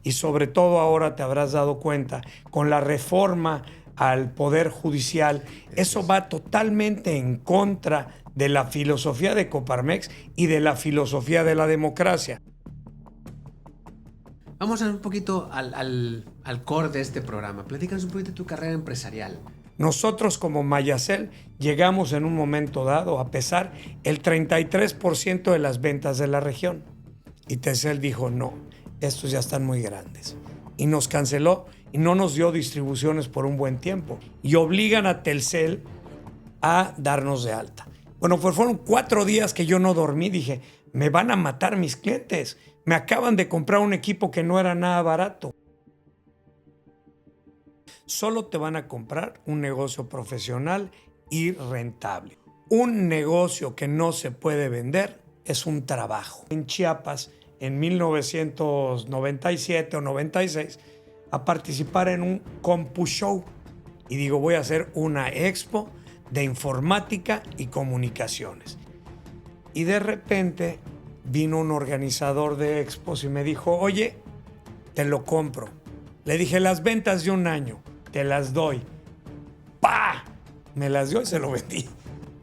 y sobre todo ahora te habrás dado cuenta con la reforma al Poder Judicial, eso va totalmente en contra de la filosofía de Coparmex y de la filosofía de la democracia. Vamos a ir un poquito al core de este programa. Platícanos un poquito de tu carrera empresarial. Nosotros como Mayacel llegamos en un momento dado a pesar el 33% de las ventas de la región. Y Telcel dijo, no, estos ya están muy grandes. Y nos canceló y no nos dio distribuciones por un buen tiempo. Y obligan a Telcel a darnos de alta. Bueno, pues fueron 4 días que yo no dormí. Dije, me van a matar mis clientes. Me acaban de comprar un equipo que no era nada barato. Solo te van a comprar un negocio profesional y rentable. Un negocio que no se puede vender es un trabajo. En Chiapas, en 1997 o 96, a participar en un CompuShow. Y digo, voy a hacer una expo de informática y comunicaciones. Y de repente vino un organizador de expos y me dijo, oye, te lo compro. Le dije, las ventas de un año, te las doy. ¡Pah! Me las dio y se lo vendí.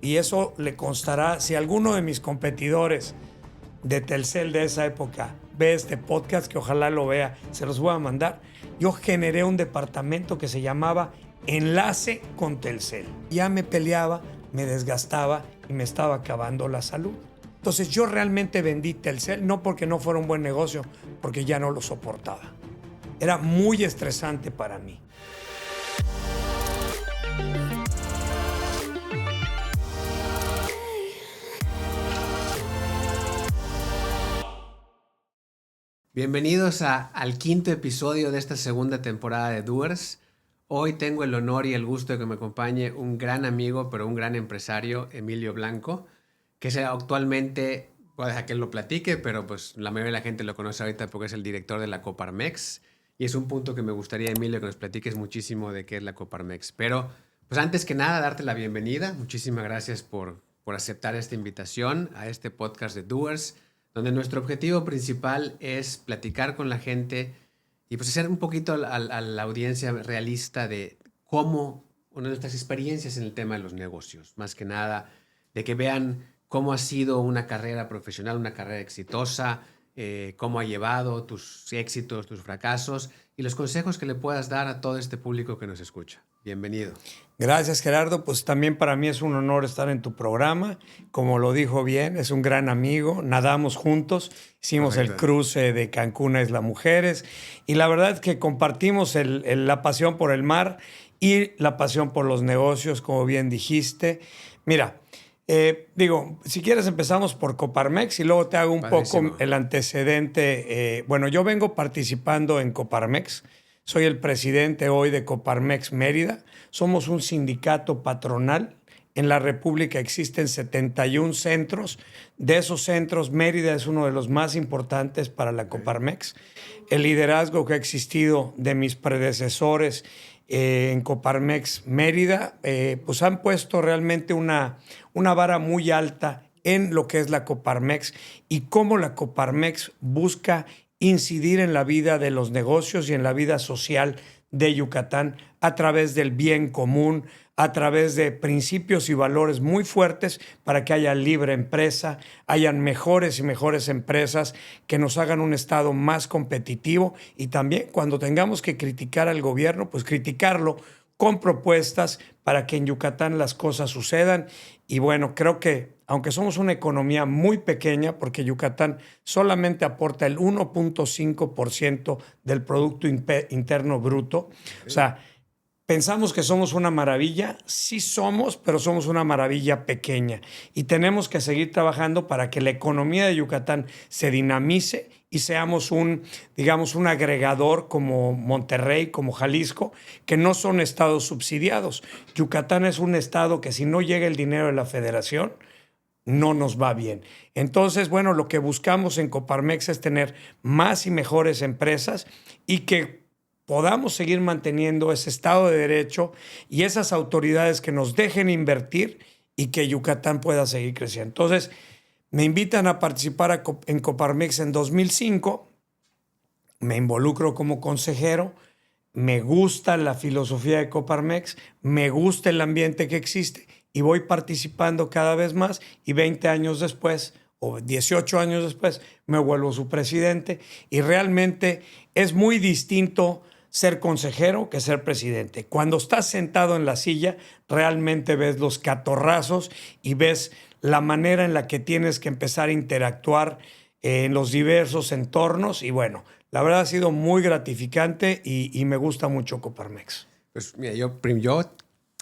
Y eso le constará, si alguno de mis competidores de Telcel de esa época ve este podcast, que ojalá lo vea, se los voy a mandar. Yo generé un departamento que se llamaba Enlace con Telcel. Ya me peleaba, me desgastaba y me estaba acabando la salud. Entonces yo realmente vendí Telcel, no porque no fuera un buen negocio, porque ya no lo soportaba. Era muy estresante para mí. Bienvenidos al quinto episodio de esta segunda temporada de Doers. Hoy tengo el honor y el gusto de que me acompañe un gran amigo, pero un gran empresario, Emilio Blanco, que es actualmente, voy a dejar que él lo platique, pero pues la mayoría de la gente lo conoce ahorita porque es el director de la Coparmex. Y es un punto que me gustaría, Emilio, que nos platiques muchísimo de qué es la Coparmex. Pero, pues antes que nada, darte la bienvenida. Muchísimas gracias por aceptar esta invitación a este podcast de Doers, donde nuestro objetivo principal es platicar con la gente y pues hacer un poquito a la audiencia realista de cómo, una de nuestras experiencias en el tema de los negocios, más que nada, de que vean cómo ha sido una carrera profesional, una carrera exitosa, cómo ha llevado tus éxitos, tus fracasos y los consejos que le puedas dar a todo este público que nos escucha. Bienvenido. Gracias, Gerardo. Pues también para mí es un honor estar en tu programa. Como lo dijo bien, es un gran amigo. Nadamos juntos, hicimos Correcto. el cruce de Cancún a Isla Mujeres y la verdad es que compartimos la pasión por el mar y la pasión por los negocios, como bien dijiste. Mira, si quieres empezamos por Coparmex y luego te hago un Padrísimo. poco el antecedente. Bueno, yo vengo participando en Coparmex. Soy el presidente hoy de Coparmex Mérida. Somos un sindicato patronal. En la República existen 71 centros. De esos centros, Mérida es uno de los más importantes para la Coparmex. El liderazgo que ha existido de mis predecesores en Coparmex Mérida, pues han puesto realmente una vara muy alta en lo que es la Coparmex y cómo la Coparmex busca incidir en la vida de los negocios y en la vida social de Yucatán a través del bien común, a través de principios y valores muy fuertes para que haya libre empresa, hayan mejores y mejores empresas que nos hagan un estado más competitivo y también cuando tengamos que criticar al gobierno, pues criticarlo con propuestas para que en Yucatán las cosas sucedan. Y bueno, creo que aunque somos una economía muy pequeña, porque Yucatán solamente aporta el 1.5% del Producto Interno Bruto, o sea, pensamos que somos una maravilla, sí somos, pero somos una maravilla pequeña y tenemos que seguir trabajando para que la economía de Yucatán se dinamice y seamos digamos, un agregador como Monterrey, como Jalisco, que no son estados subsidiados. Yucatán es un estado que si no llega el dinero de la federación, no nos va bien. Entonces, bueno, lo que buscamos en Coparmex es tener más y mejores empresas y que podamos seguir manteniendo ese Estado de Derecho y esas autoridades que nos dejen invertir y que Yucatán pueda seguir creciendo. Entonces, me invitan a participar en Coparmex en 2005 me involucro como consejero, me gusta la filosofía de Coparmex, me gusta el ambiente que existe y voy participando cada vez más y 20 años después o 18 años después me vuelvo su presidente y realmente es muy distinto ser consejero que ser presidente. Cuando estás sentado en la silla, realmente ves los catorrazos y ves la manera en la que tienes que empezar a interactuar en los diversos entornos y bueno, la verdad ha sido muy gratificante y me gusta mucho Coparmex. Pues mira, yo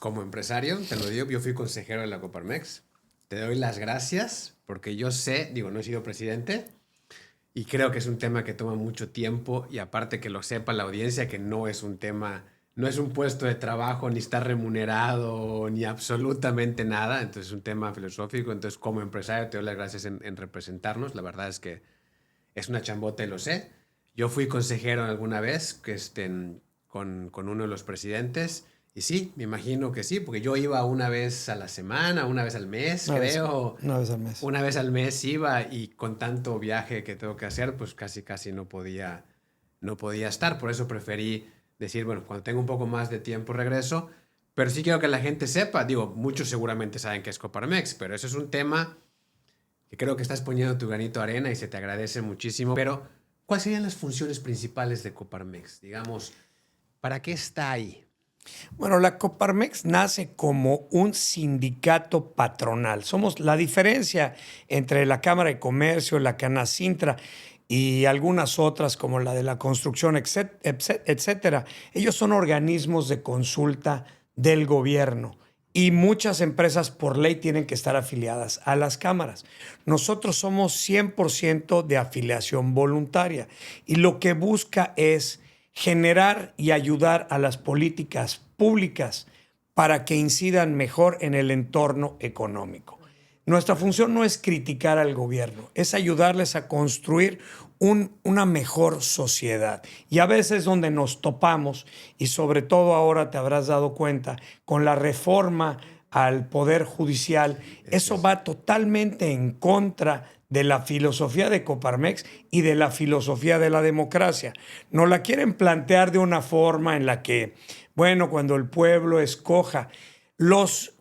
como empresario, te lo digo, yo fui consejero de la Coparmex. Te doy las gracias porque yo sé, digo, no he sido presidente y creo que es un tema que toma mucho tiempo y aparte que lo sepa la audiencia que no es un tema, no es un puesto de trabajo, ni está remunerado, ni absolutamente nada. Entonces es un tema filosófico. Entonces como empresario te doy las gracias en representarnos. La verdad es que es una chambota y lo sé. Yo fui consejero alguna vez con uno de los presidentes y sí, me imagino que sí, porque yo iba una vez a la semana, una vez al mes, creo. Una vez al mes. Una vez al mes iba y con tanto viaje que tengo que hacer, pues casi no podía estar. Por eso preferí decir, bueno, cuando tengo un poco más de tiempo regreso. Pero sí quiero que la gente sepa, digo, muchos seguramente saben que es Coparmex, pero eso es un tema que creo que estás poniendo tu granito de arena y se te agradece muchísimo. Pero, ¿cuáles serían las funciones principales de Coparmex? Digamos, ¿para qué está ahí? Bueno, la Coparmex nace como un sindicato patronal. Somos la diferencia entre la Cámara de Comercio, la Canacintra y algunas otras como la de la construcción, etcétera. Ellos son organismos de consulta del gobierno y muchas empresas por ley tienen que estar afiliadas a las cámaras. Nosotros somos 100% de afiliación voluntaria y lo que busca es generar y ayudar a las políticas públicas para que incidan mejor en el entorno económico. Nuestra función no es criticar al gobierno, es ayudarles a construir una mejor sociedad. Y a veces donde nos topamos, y sobre todo ahora te habrás dado cuenta, con la reforma al Poder Judicial, eso va totalmente en contra de la filosofía de Coparmex y de la filosofía de la democracia. Nos la quieren plantear de una forma en la que, bueno, cuando el pueblo escoja, los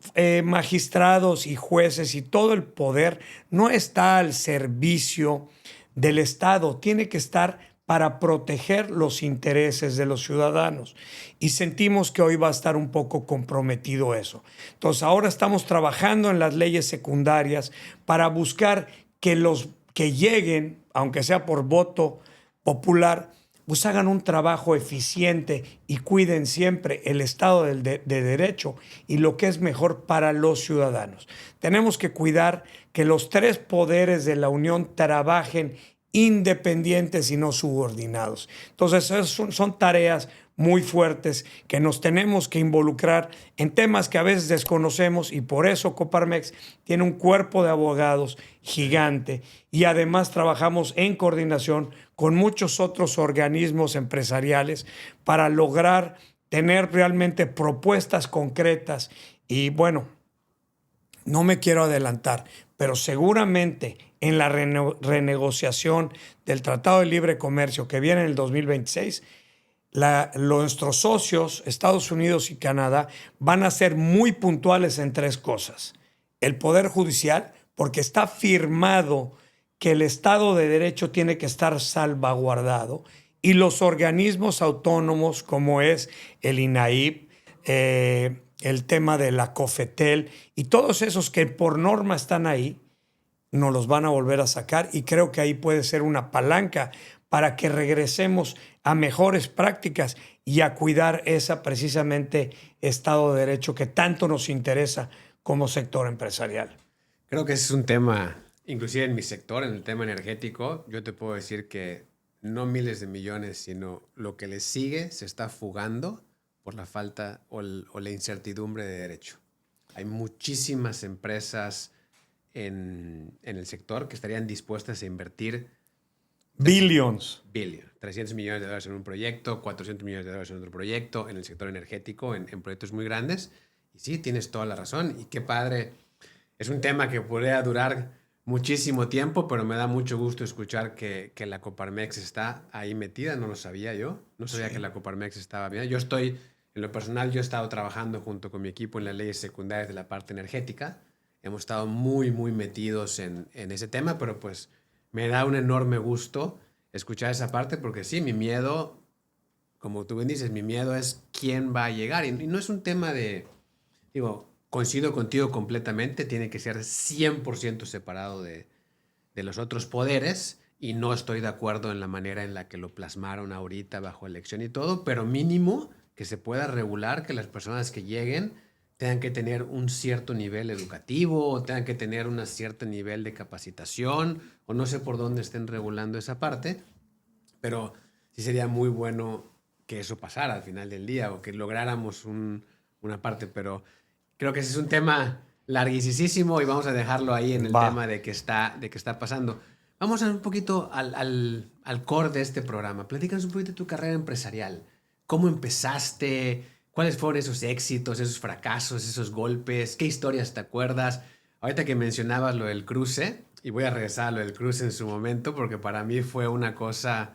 magistrados y jueces y todo el poder no está al servicio del Estado, tiene que estar para proteger los intereses de los ciudadanos. Y sentimos que hoy va a estar un poco comprometido eso. Entonces ahora estamos trabajando en las leyes secundarias para buscar que los que lleguen, aunque sea por voto popular, pues hagan un trabajo eficiente y cuiden siempre el Estado de Derecho y lo que es mejor para los ciudadanos. Tenemos que cuidar que los tres poderes de la Unión trabajen independientes y no subordinados. Entonces, esas son tareas muy fuertes que nos tenemos que involucrar en temas que a veces desconocemos y por eso Coparmex tiene un cuerpo de abogados gigante y además trabajamos en coordinación con muchos otros organismos empresariales para lograr tener realmente propuestas concretas y bueno, no me quiero adelantar, pero seguramente en la renegociación del Tratado de Libre Comercio que viene en el 2026, nuestros socios, Estados Unidos y Canadá, van a ser muy puntuales en tres cosas. El Poder Judicial, porque está firmado que el Estado de Derecho tiene que estar salvaguardado, y los organismos autónomos como es el INAIP, el tema de la COFETEL y todos esos que por norma están ahí, nos los van a volver a sacar y creo que ahí puede ser una palanca para que regresemos a mejores prácticas y a cuidar esa precisamente Estado de Derecho que tanto nos interesa como sector empresarial. Creo que ese es un tema, inclusive en mi sector, en el tema energético, yo te puedo decir que no miles de millones, sino lo que le sigue se está fugando por la falta o la incertidumbre de derecho. Hay muchísimas empresas en el sector que estarían dispuestas a invertir Billions. 300 millones de dólares en un proyecto, 400 millones de dólares en otro proyecto, en el sector energético, en proyectos muy grandes. Y sí, tienes toda la razón. Y qué padre. Es un tema que podría durar muchísimo tiempo, pero me da mucho gusto escuchar que la Coparmex está ahí metida. No lo sabía yo. No sabía que la Coparmex estaba bien. En lo personal, yo he estado trabajando junto con mi equipo en las leyes secundarias de la parte energética. Hemos estado muy, muy metidos en ese tema, pero pues me da un enorme gusto escuchar esa parte porque sí, mi miedo, como tú bien dices, mi miedo es quién va a llegar. Y no es un tema de, digo, coincido contigo completamente, tiene que ser 100% separado de los otros poderes y no estoy de acuerdo en la manera en la que lo plasmaron ahorita bajo elección y todo, pero mínimo que se pueda regular que las personas que lleguen tengan que tener un cierto nivel educativo o tengan que tener un cierto nivel de capacitación o no sé por dónde estén regulando esa parte, pero sí sería muy bueno que eso pasara al final del día o que lográramos una parte, pero creo que ese es un tema larguísimo y vamos a dejarlo ahí en el tema de que está pasando. Vamos a ir un poquito al core de este programa. Platícanos un poquito de tu carrera empresarial. ¿Cómo empezaste? ¿Cuáles fueron esos éxitos, esos fracasos, esos golpes? ¿Qué historias te acuerdas? Ahorita que mencionabas lo del cruce, y voy a regresar a lo del cruce en su momento, porque para mí fue una cosa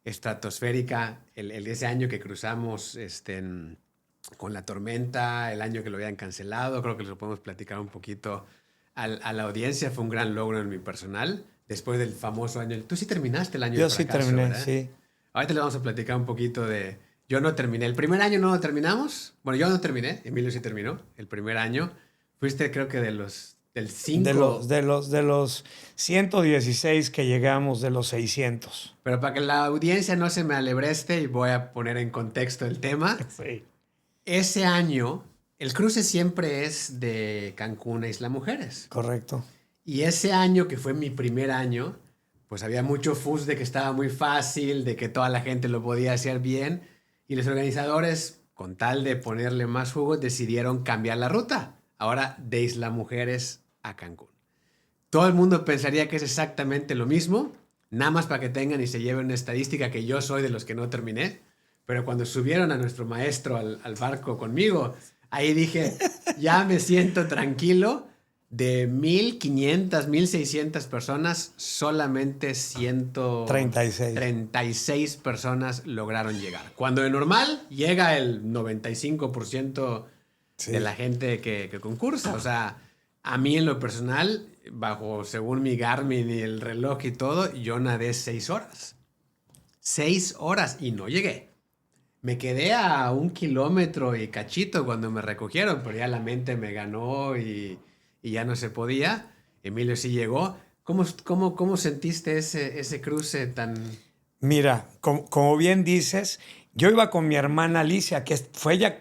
estratosférica ese año que cruzamos con la tormenta, el año que lo habían cancelado. Creo que lo podemos platicar un poquito a la audiencia. Fue un gran logro en mi personal. Después del famoso año. Tú sí terminaste el año Yo de fracaso, sí terminé, ¿verdad? sí. Ahorita le vamos a platicar un poquito de... Yo no terminé. El primer año no lo terminamos. Bueno, yo no terminé. Emilio sí terminó. El primer año. Fuiste, creo que del 5. De los 116 que llegamos, de los 600. Pero para que la audiencia no se me alebreste y voy a poner en contexto el tema. Sí. Ese año, el cruce siempre es de Cancún a Isla Mujeres. Correcto. Y ese año, que fue mi primer año, pues había mucho fuss de que estaba muy fácil, de que toda la gente lo podía hacer bien. Y los organizadores, con tal de ponerle más jugo, decidieron cambiar la ruta. Ahora de Isla Mujeres a Cancún. Todo el mundo pensaría que es exactamente lo mismo, nada más para que tengan y se lleven una estadística que yo soy de los que no terminé. Pero cuando subieron a nuestro maestro al barco conmigo, ahí dije, ya me siento tranquilo. De 1,500, 1,600 personas, solamente 136 personas lograron llegar. Cuando de normal llega el 95% de la gente que concursa. O sea, a mí en lo personal, según mi Garmin y el reloj y todo, yo nadé 6 horas. 6 horas y no llegué. Me quedé a 1 kilómetro y cachito cuando me recogieron, pero ya la mente me ganó y ya no se podía. Emilio sí llegó. ¿Cómo sentiste ese cruce tan...? Mira, como bien dices, yo iba con mi hermana Alicia, que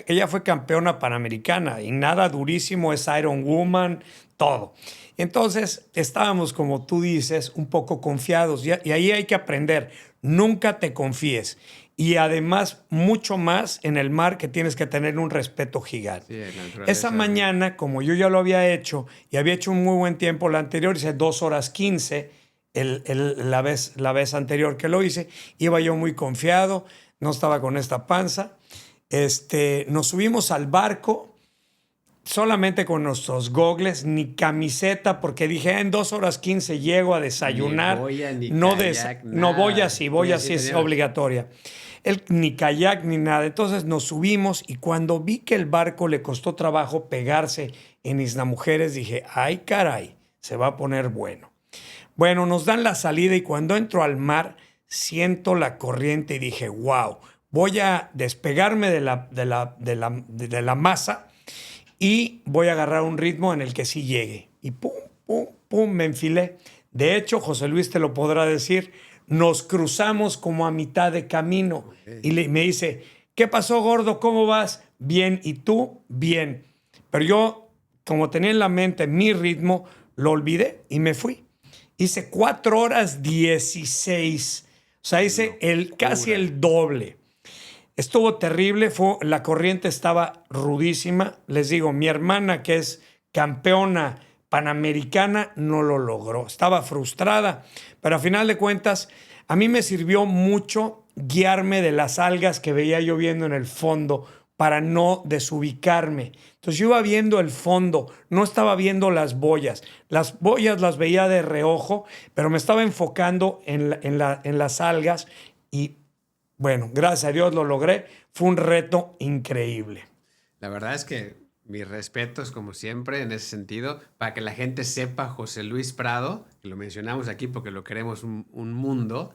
ella fue campeona panamericana y nada durísimo, es Iron Woman, todo. Entonces estábamos, como tú dices, un poco confiados y ahí hay que aprender, nunca te confíes. Y además, mucho más en el mar, que tienes que tener un respeto gigante. Sí, esa mañana, como yo ya lo había hecho y había hecho un muy buen tiempo la anterior, hice 2 horas 15 la vez anterior que lo hice, iba yo muy confiado, no estaba con esta panza. Nos subimos al barco solamente con nuestros gogles, ni camiseta, porque dije, en 2 horas 15 llego a desayunar. No voy así, es obligatoria. Ni kayak ni nada. Entonces nos subimos y cuando vi que el barco le costó trabajo pegarse en Isla Mujeres, dije, ay caray, se va a poner bueno. Bueno, nos dan la salida y cuando entro al mar siento la corriente y dije, wow, voy a despegarme de la masa y voy a agarrar un ritmo en el que sí llegue. Y pum, pum, pum, me enfilé. De hecho, José Luis te lo podrá decir, nos cruzamos como a mitad de camino. Okay. Y me dice, ¿qué pasó, gordo? ¿Cómo vas? Bien. ¿Y tú? Bien. Pero yo, como tenía en la mente mi ritmo, lo olvidé y me fui. Hice 4 horas 16. O sea, hice casi el doble. Estuvo terrible, la corriente estaba rudísima. Les digo, mi hermana, que es campeona panamericana, no lo logró. Estaba frustrada, pero a final de cuentas, a mí me sirvió mucho guiarme de las algas que veía yo viendo en el fondo para no desubicarme. Entonces yo iba viendo el fondo, no estaba viendo las boyas. Las boyas las veía de reojo, pero me estaba enfocando en las algas y bueno, gracias a Dios lo logré. Fue un reto increíble. La verdad es que mis respetos, como siempre, en ese sentido, para que la gente sepa, José Luis Prado, que lo mencionamos aquí porque lo queremos un mundo,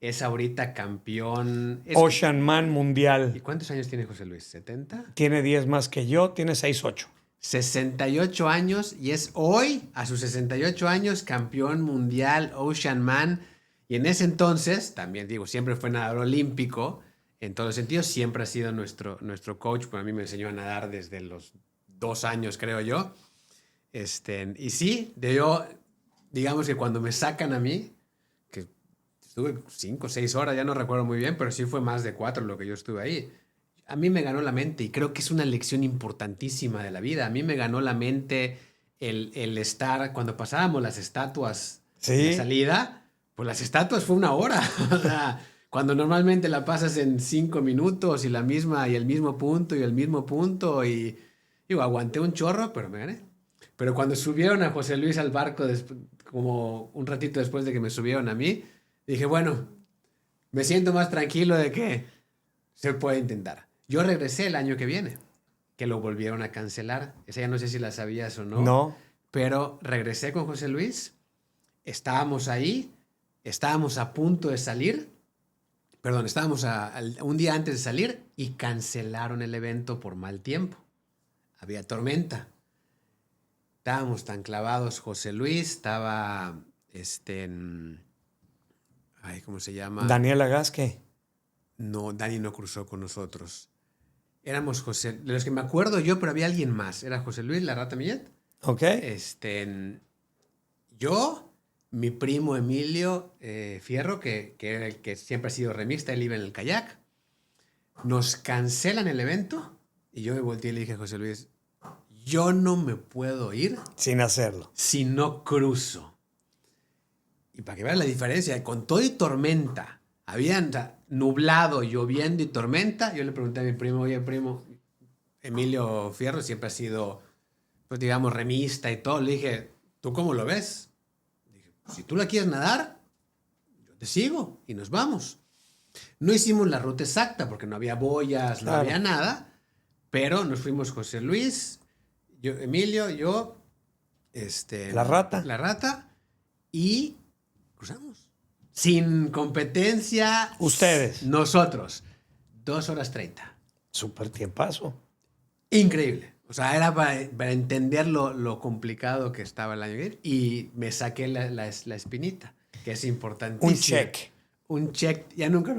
es ahorita campeón. Ocean Man ¿Y mundial. cuántos años tiene José Luis? ¿70? Tiene 10 más que yo, tiene 6'8". 68 años y es hoy, a sus 68 años, campeón mundial Ocean Man. Y en ese entonces, también digo, siempre fue nadador olímpico, en todos los sentidos, siempre ha sido nuestro coach, pues a mí me enseñó a nadar desde los 2 años, creo yo. Y sí, digamos que cuando me sacan a mí, que estuve 5 o 6 horas, ya no recuerdo muy bien, pero sí fue más de 4 lo que yo estuve ahí. A mí me ganó la mente y creo que es una lección importantísima de la vida. A mí me ganó la mente el estar, cuando pasábamos las estatuas de Sí, salida, pues las estatuas fue 1 hora. O sea, cuando normalmente la pasas en 5 minutos y la misma, y el mismo punto, y el mismo punto, y digo, aguanté un chorro, pero me gané. Pero cuando subieron a José Luis al barco, como un ratito después de que me subieron a mí, dije, bueno, me siento más tranquilo de que se puede intentar. Yo regresé el año que viene, que lo volvieron a cancelar. Esa ya no sé si la sabías o no, no. pero regresé con José Luis, estábamos ahí, estábamos a punto de salir, perdón, estábamos un día antes de salir y cancelaron el evento por mal tiempo. Había tormenta. Estábamos tan clavados, José Luis, estaba, ¿cómo se llama? Daniela Gasque. No, Dani no cruzó con nosotros. Éramos José, de los que me acuerdo yo, pero había alguien más. Era José Luis, la Rata Millet. Ok. Yo, mi primo Emilio Fierro, que era el que siempre ha sido remista, él iba en el kayak. Nos cancelan el evento y yo me volteé y le dije a José Luis, yo no me puedo ir Sin hacerlo. si no cruzo. Y para que vean la diferencia, con todo y tormenta, habían nublado, lloviendo y tormenta, yo le pregunté a mi primo, oye, primo, Emilio Fierro siempre ha sido, pues digamos, remista y todo. Le dije, ¿tú cómo lo ves? Dije, si tú la quieres nadar, yo te sigo y nos vamos. No hicimos la ruta exacta porque no había boyas, no Claro. había nada, pero nos fuimos José Luis, yo, Emilio, yo, La Rata. la Rata, y cruzamos. Sin competencia. Ustedes. Nosotros. 2 horas 30. Súper tiempazo. Increíble. O sea, era para entender lo complicado que estaba el año que viene. Y me saqué la espinita, que es importantísimo. Un check. Un check. Ya nunca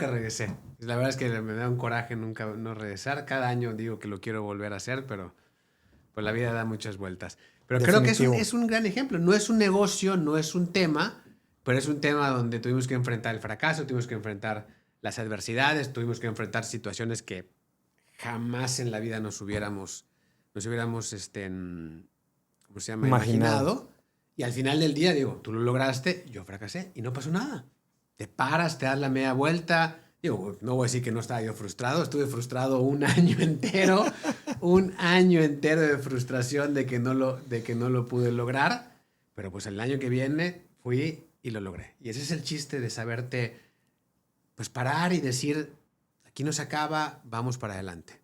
regresé. La verdad es que me da un coraje nunca no regresar. Cada año digo que lo quiero volver a hacer, pero pues la vida da muchas vueltas. Pero creo que Definitivo. es un gran ejemplo. No es un negocio, no es un tema, pero es un tema donde tuvimos que enfrentar el fracaso, tuvimos que enfrentar las adversidades, tuvimos que enfrentar situaciones que jamás en la vida nos hubiéramos ¿cómo se llama? Imaginado. Y al final del día, digo, tú lo lograste, yo fracasé y no pasó nada. Te paras, te das la media vuelta. Digo, no voy a decir que no estaba yo frustrado, estuve frustrado un año entero, un año entero de frustración de que no lo pude lograr, pero pues el año que viene fui y lo logré. Y ese es el chiste de saberte, pues parar y decir, aquí no se acaba, vamos para adelante.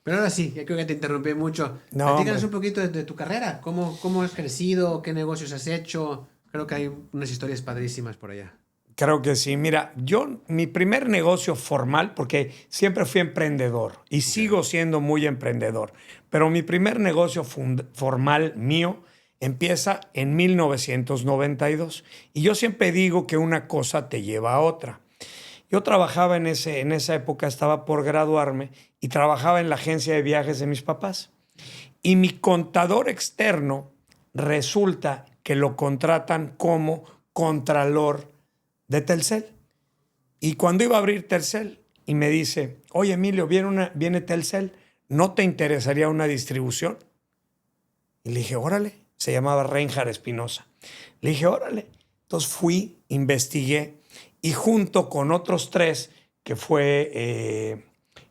Pero ahora sí, ya creo que te interrumpí mucho. No, Platícanos hombre. un poquito de tu carrera, cómo has crecido, qué negocios has hecho. Creo que hay unas historias padrísimas por allá. Creo que sí. Mira, mi primer negocio formal, porque siempre fui emprendedor y sigo siendo muy emprendedor, pero mi primer negocio formal mío empieza en 1992. Y yo siempre digo que una cosa te lleva a otra. Yo trabajaba en esa época, estaba por graduarme y trabajaba en la agencia de viajes de mis papás. Y mi contador externo resulta que lo contratan como contralor de Telcel. Y cuando iba a abrir Telcel y me dice, oye Emilio, viene Telcel, ¿no te interesaría una distribución? Y le dije, órale, se llamaba Reinhard Espinosa. Le dije, órale. Entonces fui, investigué y junto con otros 3, que fue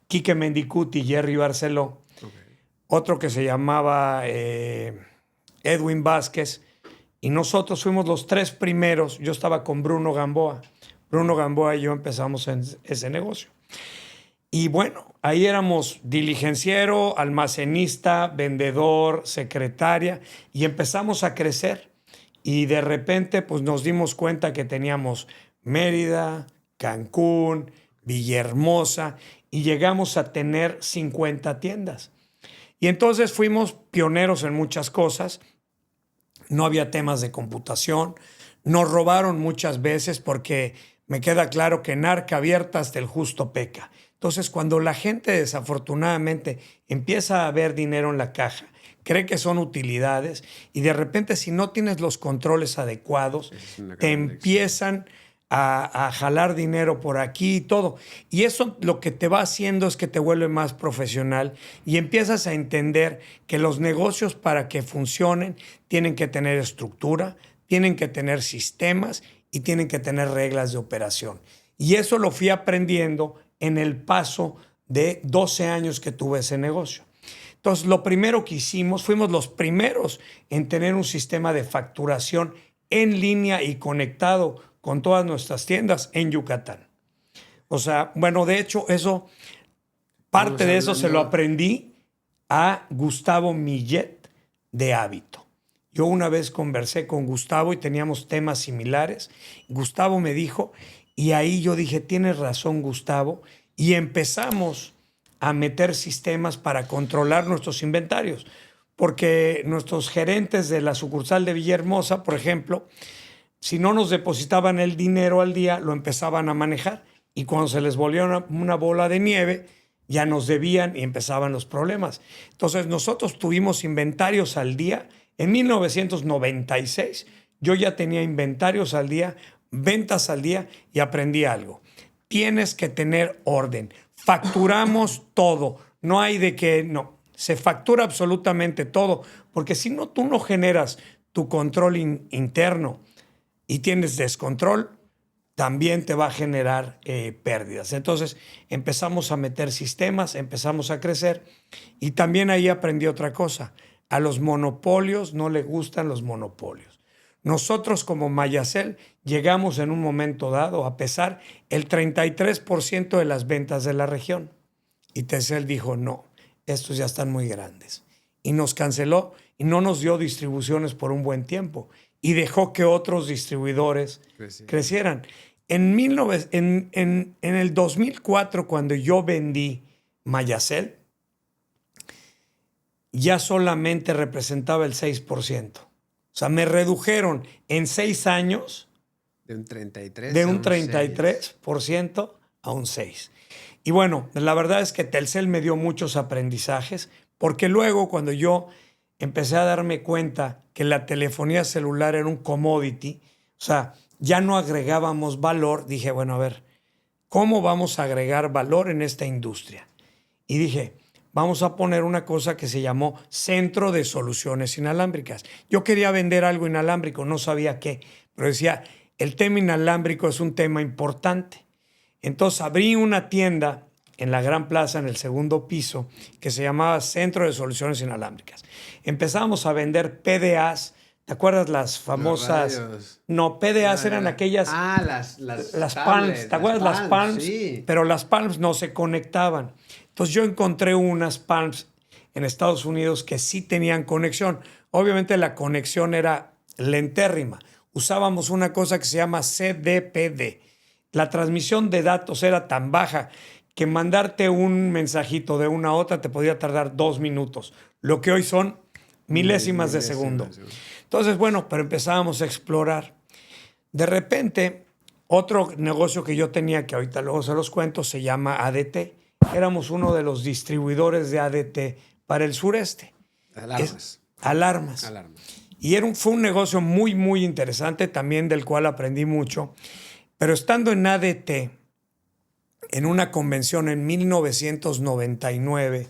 Quique Mendicuti y Jerry Barceló. Okay. Otro que se llamaba Edwin Vázquez. Y nosotros fuimos los 3 primeros. Yo estaba con Bruno Gamboa. Bruno Gamboa y yo empezamos en ese negocio. Y bueno, ahí éramos diligenciero, almacenista, vendedor, secretaria, y empezamos a crecer. Y de repente pues nos dimos cuenta que teníamos Mérida, Cancún, Villahermosa, y llegamos a tener 50 tiendas. Y entonces fuimos pioneros en muchas cosas. No había temas de computación. Nos robaron muchas veces porque me queda claro que en arca abierta hasta el justo peca. Entonces, cuando la gente desafortunadamente empieza a ver dinero en la caja, cree que son utilidades y de repente si no tienes los controles adecuados, te empiezan a jalar dinero por aquí y todo. Y eso lo que te va haciendo es que te vuelve más profesional y empiezas a entender que los negocios para que funcionen tienen que tener estructura, tienen que tener sistemas y tienen que tener reglas de operación. Y eso lo fui aprendiendo en el paso de 12 años que tuve ese negocio. Entonces, lo primero que hicimos, fuimos los primeros en tener un sistema de facturación en línea y conectado con todas nuestras tiendas en Yucatán. O sea, bueno, de hecho, parte de eso se lo aprendí a Gustavo Millet de Hábito. Yo una vez conversé con Gustavo y teníamos temas similares. Gustavo me dijo, y ahí yo dije, tienes razón, Gustavo, y empezamos a meter sistemas para controlar nuestros inventarios, porque nuestros gerentes de la sucursal de Villahermosa, por ejemplo, si no nos depositaban el dinero al día, lo empezaban a manejar, y cuando se les volvió una bola de nieve, ya nos debían y empezaban los problemas. Entonces nosotros tuvimos inventarios al día. En 1996 yo ya tenía inventarios al día, ventas al día, y aprendí algo. Tienes que tener orden. Facturamos todo. No hay de que no. Se factura absolutamente todo. Porque si no, tú no generas tu control interno y tienes descontrol, también te va a generar pérdidas. Entonces empezamos a meter sistemas, empezamos a crecer, y también ahí aprendí otra cosa. A los monopolios no les gustan los monopolios. Nosotros como Mayacel llegamos en un momento dado a pesar el 33% de las ventas de la región. Y Telcel dijo, no, estos ya están muy grandes. Y nos canceló y no nos dio distribuciones por un buen tiempo. Y dejó que otros distribuidores crecieran. En el 2004, cuando yo vendí Mayacel, ya solamente representaba el 6%. O sea, me redujeron en 6 años de un 33%, de un 33% a un 6%. Y bueno, la verdad es que Telcel me dio muchos aprendizajes, porque luego cuando yo empecé a darme cuenta que la telefonía celular era un commodity, o sea, ya no agregábamos valor, dije, bueno, a ver, ¿cómo vamos a agregar valor en esta industria? Y dije, vamos a poner una cosa que se llamó Centro de Soluciones Inalámbricas. Yo quería vender algo inalámbrico, no sabía qué, pero decía, el tema inalámbrico es un tema importante. Entonces abrí una tienda en la Gran Plaza, en el segundo piso, que se llamaba Centro de Soluciones Inalámbricas. Empezamos a vender PDAs. ¿Te acuerdas las famosas? No, PDAs eran aquellas. Las Palms. ¿Te acuerdas las Palms? Sí. Pero las Palms no se conectaban. Entonces yo encontré unas Palms en Estados Unidos que sí tenían conexión. Obviamente la conexión era lentérrima. Usábamos una cosa que se llama CDPD. La transmisión de datos era tan baja que mandarte un mensajito de una a otra te podía tardar 2 minutos. Lo que hoy son milésimas de segundo. Entonces, bueno, pero empezábamos a explorar. De repente, otro negocio que yo tenía, que ahorita luego se los cuento, se llama ADT. Éramos uno de los distribuidores de ADT para el sureste. Alarmas. Y fue un negocio muy, muy interesante también, del cual aprendí mucho. Pero estando en ADT, en una convención en 1999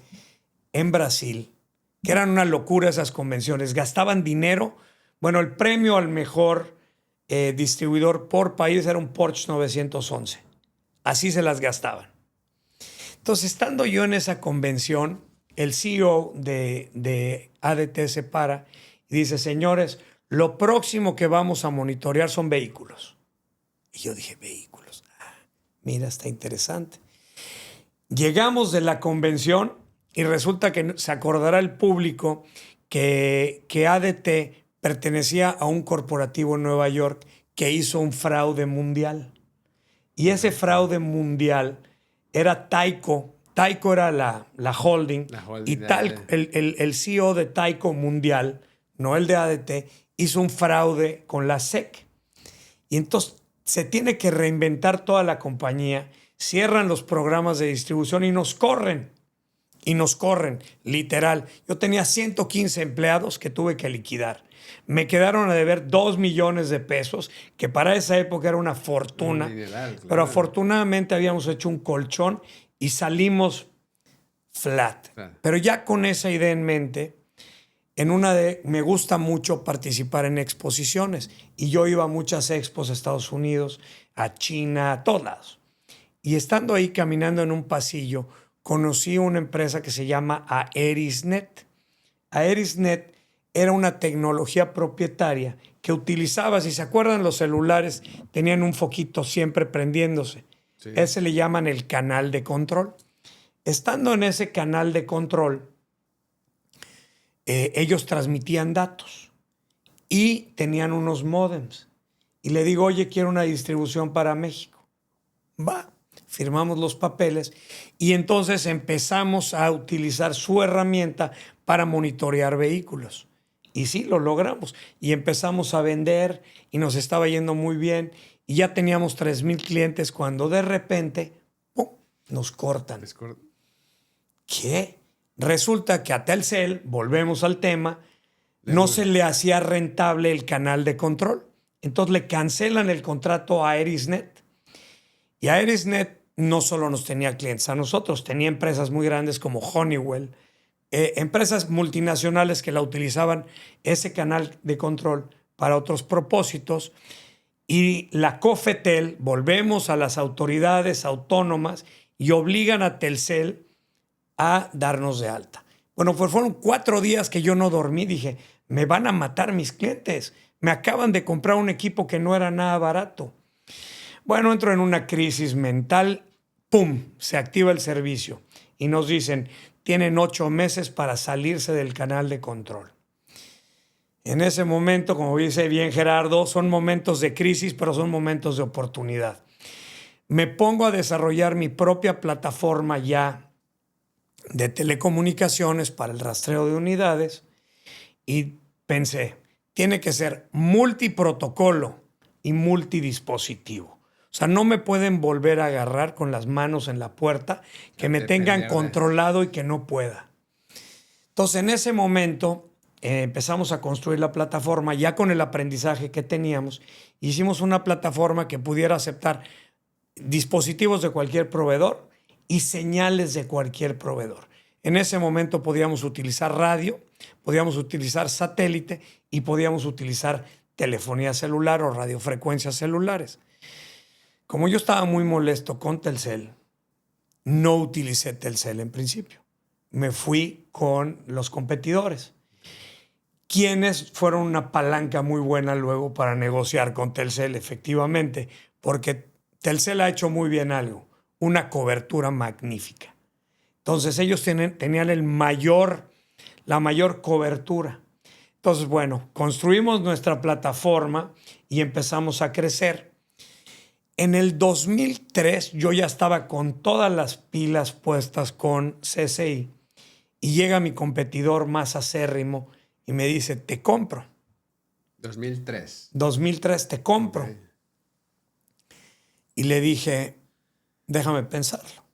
en Brasil, que eran una locura esas convenciones, gastaban dinero. Bueno, el premio al mejor distribuidor por país era un Porsche 911. Así se las gastaban. Entonces, estando yo en esa convención, el CEO de ADT se para y dice, señores, lo próximo que vamos a monitorear son vehículos. Y yo dije, vehículos. Mira, está interesante. Llegamos de la convención y resulta que se acordará el público que ADT pertenecía a un corporativo en Nueva York que hizo un fraude mundial. Y ese fraude mundial era Tyco. Tyco era la holding. Y el CEO de Tyco mundial, no el de ADT, hizo un fraude con la SEC. Y entonces se tiene que reinventar toda la compañía. Cierran los programas de distribución y nos corren. Y nos corren, literal. Yo tenía 115 empleados que tuve que liquidar. Me quedaron a deber 2 millones de pesos, que para esa época era una fortuna. Claro. Pero afortunadamente habíamos hecho un colchón y salimos flat. Claro. Pero ya con esa idea en mente, me gusta mucho participar en exposiciones. Y yo iba a muchas expos a Estados Unidos, a China, a todos lados. Y estando ahí caminando en un pasillo, conocí una empresa que se llama Aerisnet. Aerisnet era una tecnología propietaria que utilizaba, si se acuerdan, los celulares tenían un foquito siempre prendiéndose. Sí. Ese le llaman el canal de control. Estando en ese canal de control, ellos transmitían datos y tenían unos módems. Y le digo, oye, quiero una distribución para México. Va. Firmamos los papeles y entonces empezamos a utilizar su herramienta para monitorear vehículos. Y sí, lo logramos. Y empezamos a vender y nos estaba yendo muy bien. Y ya teníamos 3,000 clientes cuando de repente ¡pum!, nos cortan. ¿Qué? Resulta que a Telcel, volvemos al tema, no se le hacía rentable el canal de control. Entonces le cancelan el contrato a Aerisnet. Y Aerisnet no solo nos tenía clientes a nosotros, tenía empresas muy grandes como Honeywell, empresas multinacionales que la utilizaban ese canal de control para otros propósitos. Y la COFETEL, volvemos a las autoridades autónomas y obligan a Telcel a darnos de alta. Bueno, pues fueron 4 días que yo no dormí. Dije, me van a matar mis clientes. Me acaban de comprar un equipo que no era nada barato. Bueno, entro en una crisis mental, ¡pum!, se activa el servicio y nos dicen, tienen 8 meses para salirse del canal de control. En ese momento, como dice bien Gerardo, son momentos de crisis, pero son momentos de oportunidad. Me pongo a desarrollar mi propia plataforma ya de telecomunicaciones para el rastreo de unidades y pensé, tiene que ser multiprotocolo y multidispositivo. O sea, no me pueden volver a agarrar con las manos en la puerta, que me tengan controlado y que no pueda. Entonces, en ese momento empezamos a construir la plataforma ya con el aprendizaje que teníamos. Hicimos una plataforma que pudiera aceptar dispositivos de cualquier proveedor y señales de cualquier proveedor. En ese momento podíamos utilizar radio, podíamos utilizar satélite y podíamos utilizar telefonía celular o radiofrecuencias celulares. Como yo estaba muy molesto con Telcel, no utilicé Telcel en principio. Me fui con los competidores, quienes fueron una palanca muy buena luego para negociar con Telcel, efectivamente, porque Telcel ha hecho muy bien algo, una cobertura magnífica. Entonces ellos tenían la mayor cobertura. Entonces, bueno, construimos nuestra plataforma y empezamos a crecer. En el 2003 yo ya estaba con todas las pilas puestas con CCI y llega mi competidor más acérrimo y me dice, te compro. 2003, te compro. Okay. Y le dije, déjame pensarlo.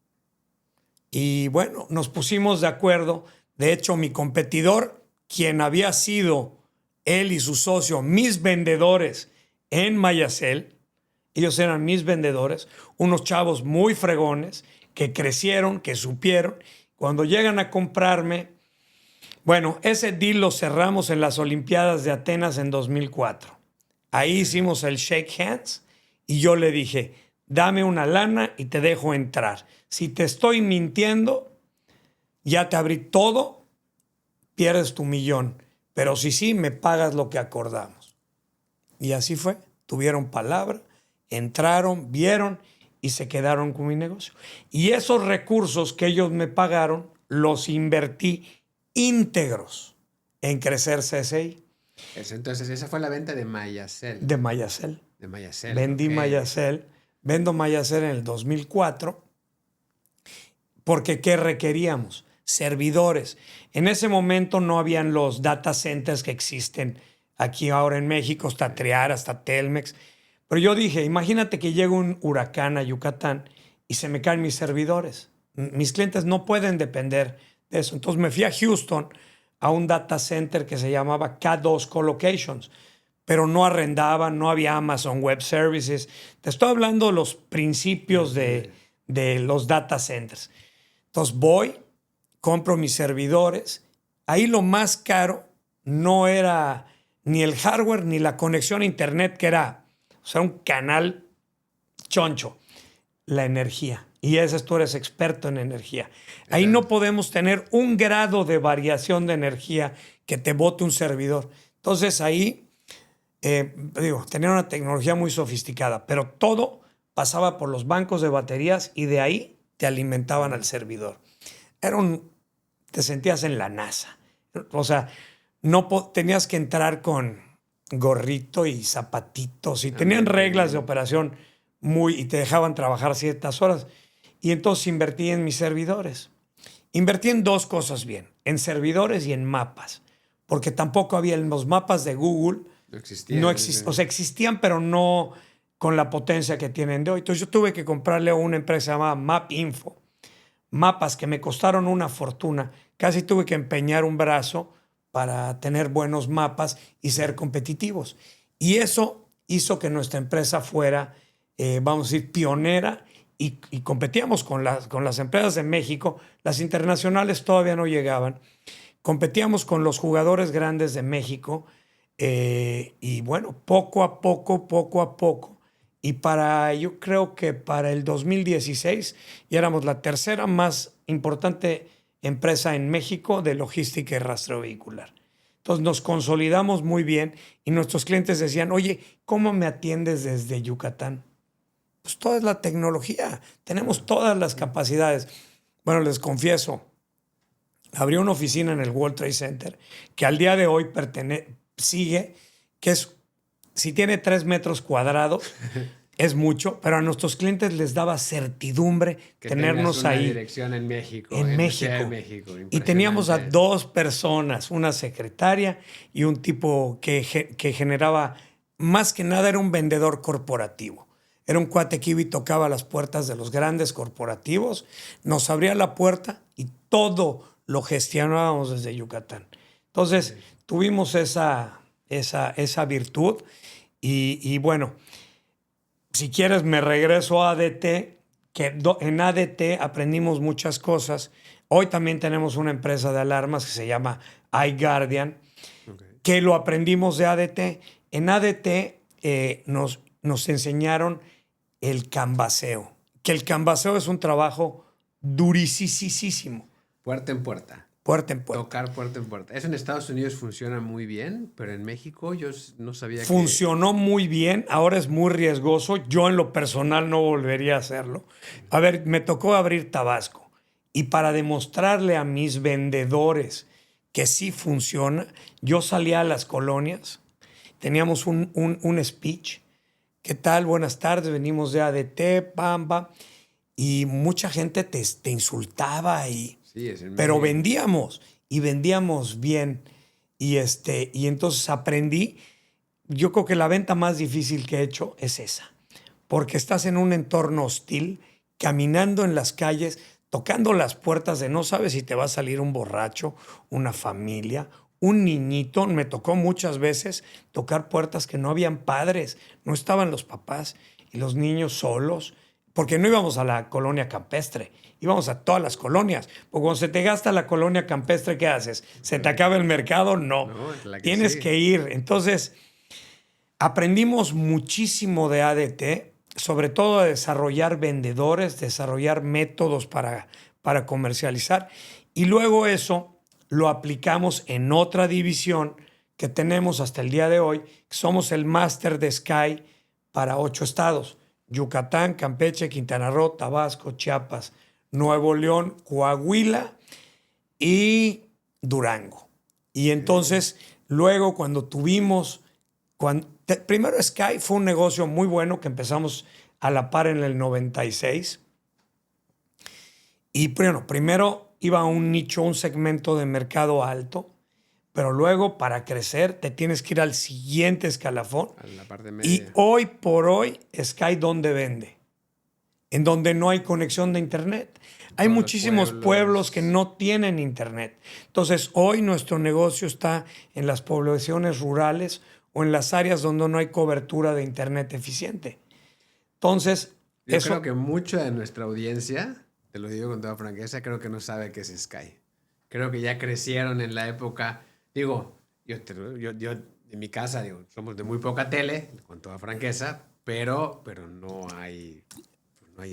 Y bueno, nos pusimos de acuerdo. De hecho, mi competidor, quien había sido él y su socio, mis vendedores en Mayacel, ellos eran mis vendedores, unos chavos muy fregones que crecieron, que supieron. Cuando llegan a comprarme, bueno, ese deal lo cerramos en las Olimpiadas de Atenas en 2004. Ahí hicimos el shake hands y yo le dije, dame una lana y te dejo entrar. Si te estoy mintiendo, ya te abrí todo, pierdes tu millón. Pero si sí, me pagas lo que acordamos. Y así fue. Tuvieron palabra, entraron, vieron y se quedaron con mi negocio. Y esos recursos que ellos me pagaron, los invertí íntegros en crecer CSI. Entonces, esa fue la venta de Mayacel. De Mayacel. De Mayacel. Vendí ok. Mayacel. Vendo Mayacel en el 2004 porque ¿qué requeríamos? Servidores. En ese momento no habían los data centers que existen aquí ahora en México, hasta Triar, hasta Telmex. Pero yo dije, imagínate que llega un huracán a Yucatán y se me caen mis servidores. Mis clientes no pueden depender de eso. Entonces me fui a Houston a un data center que se llamaba K2 Colocations, pero no arrendaban, no había Amazon Web Services. Te estoy hablando de los principios de los data centers. Entonces voy, compro mis servidores. Ahí lo más caro no era ni el hardware ni la conexión a internet, que era, o sea, un canal choncho. La energía. Y tú eres experto en energía. Ahí no podemos tener un grado de variación de energía que te bote un servidor. Entonces ahí, tenía una tecnología muy sofisticada, pero todo pasaba por los bancos de baterías y de ahí te alimentaban al servidor. Te sentías en la NASA. O sea, tenías que entrar con gorrito y zapatitos y tenían reglas de operación y te dejaban trabajar ciertas horas. Y entonces invertí en mis servidores. Invertí en dos cosas bien, en servidores y en mapas, porque tampoco había los mapas de Google. No existían. O sea, existían, pero no con la potencia que tienen de hoy. Entonces yo tuve que comprarle a una empresa llamada MapInfo, mapas que me costaron una fortuna. Casi tuve que empeñar un brazo para tener buenos mapas y ser competitivos. Y eso hizo que nuestra empresa fuera, vamos a decir, pionera y competíamos con las empresas de México. Las internacionales todavía no llegaban. Competíamos con los jugadores grandes de México y bueno, poco a poco. Y yo creo que para el 2016 ya éramos la tercera más importante empresa en México de logística y rastreo vehicular. Entonces nos consolidamos muy bien y nuestros clientes decían, oye, ¿cómo me atiendes desde Yucatán? Pues toda es la tecnología, tenemos todas las capacidades. Bueno, les confieso, abrí una oficina en el World Trade Center que al día de hoy sigue, que si tiene 3 metros cuadrados, es mucho, pero a nuestros clientes les daba certidumbre que tenernos una ahí. Dirección en México. En la México. Ciudad de México. Y teníamos a 2 personas, una secretaria y un tipo que generaba, más que nada era un vendedor corporativo. Era un cuate que iba y tocaba las puertas de los grandes corporativos, nos abría la puerta y todo lo gestionábamos desde Yucatán. Entonces, tuvimos esa virtud y bueno, si quieres me regreso a ADT, que en ADT aprendimos muchas cosas. Hoy también tenemos una empresa de alarmas que se llama iGuardian, que lo aprendimos de ADT. En ADT nos enseñaron el canvaseo, que el canvaseo es un trabajo durisísimo. Puerta en puerta. Puerta en puerta. Tocar puerta en puerta. Eso en Estados Unidos funciona muy bien, pero en México yo no sabía Funcionó muy bien, ahora es muy riesgoso. Yo en lo personal no volvería a hacerlo. A ver, me tocó abrir Tabasco y para demostrarle a mis vendedores que sí funciona, yo salía a las colonias, teníamos un speech. ¿Qué tal? Buenas tardes, venimos de ADT, pamba. Y mucha gente te insultaba, Sí, pero vendíamos bien. Y entonces aprendí. Yo creo que la venta más difícil que he hecho es esa, porque estás en un entorno hostil, caminando en las calles, tocando las puertas de no sabes si te va a salir un borracho, una familia, un niñito. Me tocó muchas veces tocar puertas que no habían padres, no estaban los papás y los niños solos, porque no íbamos a la colonia campestre, íbamos a todas las colonias. Porque cuando se te gasta la colonia campestre, ¿qué haces? ¿Se te acaba el mercado? No, tienes que ir. Entonces, aprendimos muchísimo de ADT sobre todo a desarrollar vendedores, desarrollar métodos para comercializar. Y luego eso lo aplicamos en otra división que tenemos hasta el día de hoy, que somos el máster de Sky para 8 estados: Yucatán, Campeche, Quintana Roo, Tabasco, Chiapas, Nuevo León, Coahuila y Durango. Y entonces, luego cuando tuvimos, primero Sky fue un negocio muy bueno que empezamos a la par en el 96. Y bueno, primero iba a un nicho, un segmento de mercado alto, pero luego para crecer te tienes que ir al siguiente escalafón. A la parte Y media. hoy por hoy, Sky, ¿dónde vende? En donde no hay conexión de internet. Hay Todos los muchísimos pueblos que pueblos. no tienen internet. Entonces, hoy nuestro negocio está en las poblaciones rurales o en las áreas donde no hay cobertura de internet eficiente. Entonces, Yo eso creo que mucha de nuestra audiencia, te lo digo con toda franqueza, creo que no sabe qué es Sky. Creo que ya crecieron en la época. Digo, yo en mi casa, digo, somos de muy poca tele, con toda franqueza, pero no hay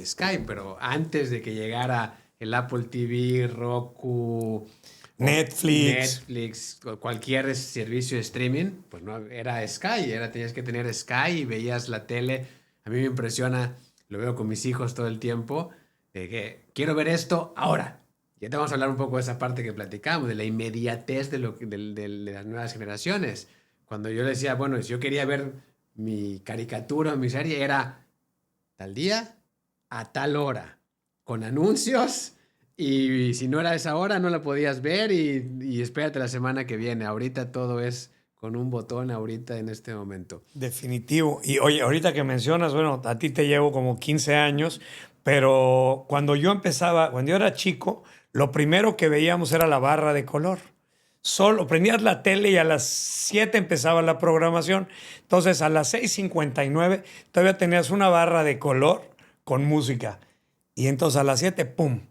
Sky. Pero antes de que llegara el Apple TV, Roku, o Netflix. Netflix, o cualquier servicio de streaming, pues no era Sky, tenías que tener Sky y veías la tele. A mí me impresiona, lo veo con mis hijos todo el tiempo, de que quiero ver esto ahora. Ya te vamos a hablar un poco de esa parte que platicamos, de la inmediatez de las nuevas generaciones. Cuando yo decía, bueno, si yo quería ver mi caricatura o mi serie, era tal día, a tal hora, con anuncios, y si no era esa hora no la podías ver y espérate la semana que viene. Ahorita todo es con un botón, ahorita en este momento. Definitivo. Y oye, ahorita que mencionas, bueno, a ti te llevo como 15 años, pero cuando yo empezaba, cuando yo era chico, lo primero que veíamos era la barra de color. Solo prendías la tele y a las 7 empezaba la programación. Entonces a las 6:59 todavía tenías una barra de color con música. Y entonces a las 7, ¡pum!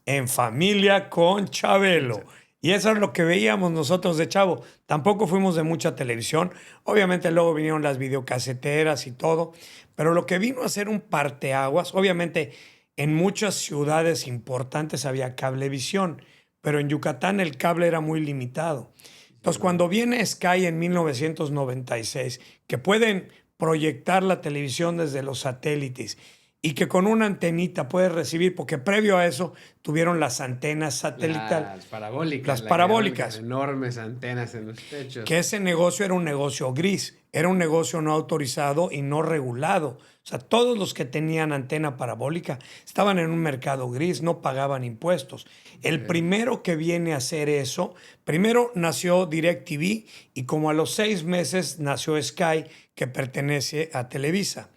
En familia con Chabelo. Y eso es lo que veíamos nosotros de chavo. Tampoco fuimos de mucha televisión. Obviamente luego vinieron las videocaseteras y todo. Pero lo que vino a ser un parteaguas, obviamente en muchas ciudades importantes había cablevisión, pero en Yucatán el cable era muy limitado. Sí, Entonces cuando viene Sky en 1996, que pueden proyectar la televisión desde los satélites y que con una antenita puedes recibir, porque previo a eso tuvieron las antenas satelital, las parabólicas, las la que eran las parabólicas, enormes antenas en los que techos. ese negocio era un negocio gris, era un negocio no autorizado y no regulado. O sea, todos los que tenían antena parabólica estaban en un mercado gris, no pagaban impuestos. El Ok. primero que viene a hacer eso, primero nació DirecTV y como a los 6 meses nació Sky, que pertenece a Televisa.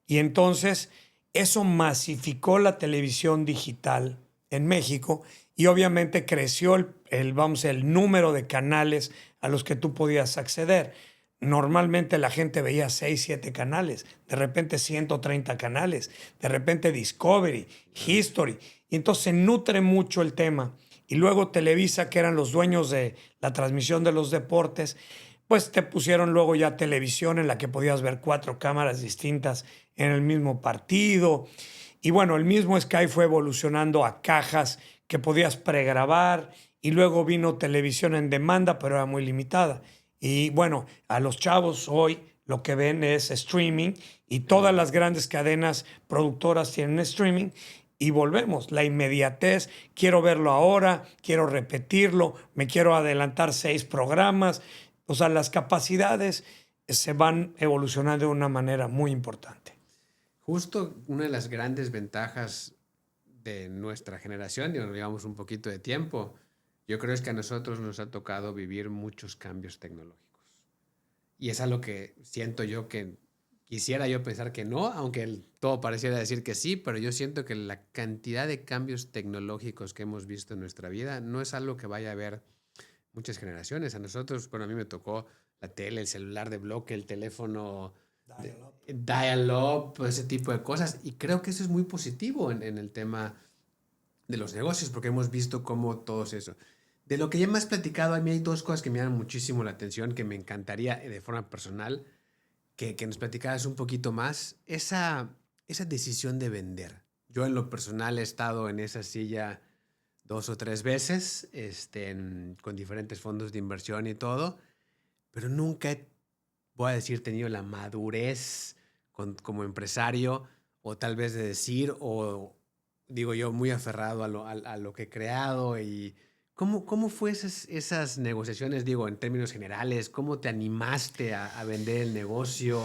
Y entonces eso masificó la televisión digital en México y obviamente creció vamos, el número de canales a los que tú podías acceder. Normalmente la gente veía 6 7 canales, de repente 130 canales, de repente Discovery, History. Y entonces se nutre mucho el tema. Y luego Televisa, que eran los dueños de la transmisión de los deportes, pues te pusieron luego ya televisión en la que podías ver 4 cámaras distintas en el mismo partido. Y bueno, el mismo Sky fue evolucionando a cajas que podías pregrabar y luego vino televisión en demanda, pero era muy limitada. Y bueno, a los chavos hoy lo que ven es streaming y todas las grandes cadenas productoras tienen streaming. Y volvemos, la inmediatez, quiero verlo ahora, quiero repetirlo, me quiero adelantar 6 programas. O sea, las capacidades se van evolucionando de una manera muy importante. Justo una de las grandes ventajas de nuestra generación, y nos llevamos un poquito de tiempo, yo creo es que a nosotros nos ha tocado vivir muchos cambios tecnológicos. Y es algo que siento yo que quisiera yo pensar que no, aunque todo pareciera decir que sí, pero yo siento que la cantidad de cambios tecnológicos que hemos visto en nuestra vida no es algo que vaya a haber muchas generaciones. A nosotros, bueno, a mí me tocó la tele, el celular de bloque, el teléfono dial-up, ese tipo de cosas. Y creo que eso es muy positivo en el tema de los negocios, porque hemos visto cómo todo eso. De lo que ya me has platicado, a mí hay dos cosas que me llaman muchísimo la atención, que me encantaría de forma personal que nos platicaras un poquito más. Esa esa decisión de vender? Yo en lo personal he estado en esa silla 2 o 3 veces, con diferentes fondos de inversión y todo, pero nunca voy a decir, tenido la madurez como empresario, o tal vez de decir, o digo yo, muy aferrado a lo que he creado. Y ¿cómo fue esas negociaciones, digo, en términos generales? ¿Cómo te animaste a vender el negocio?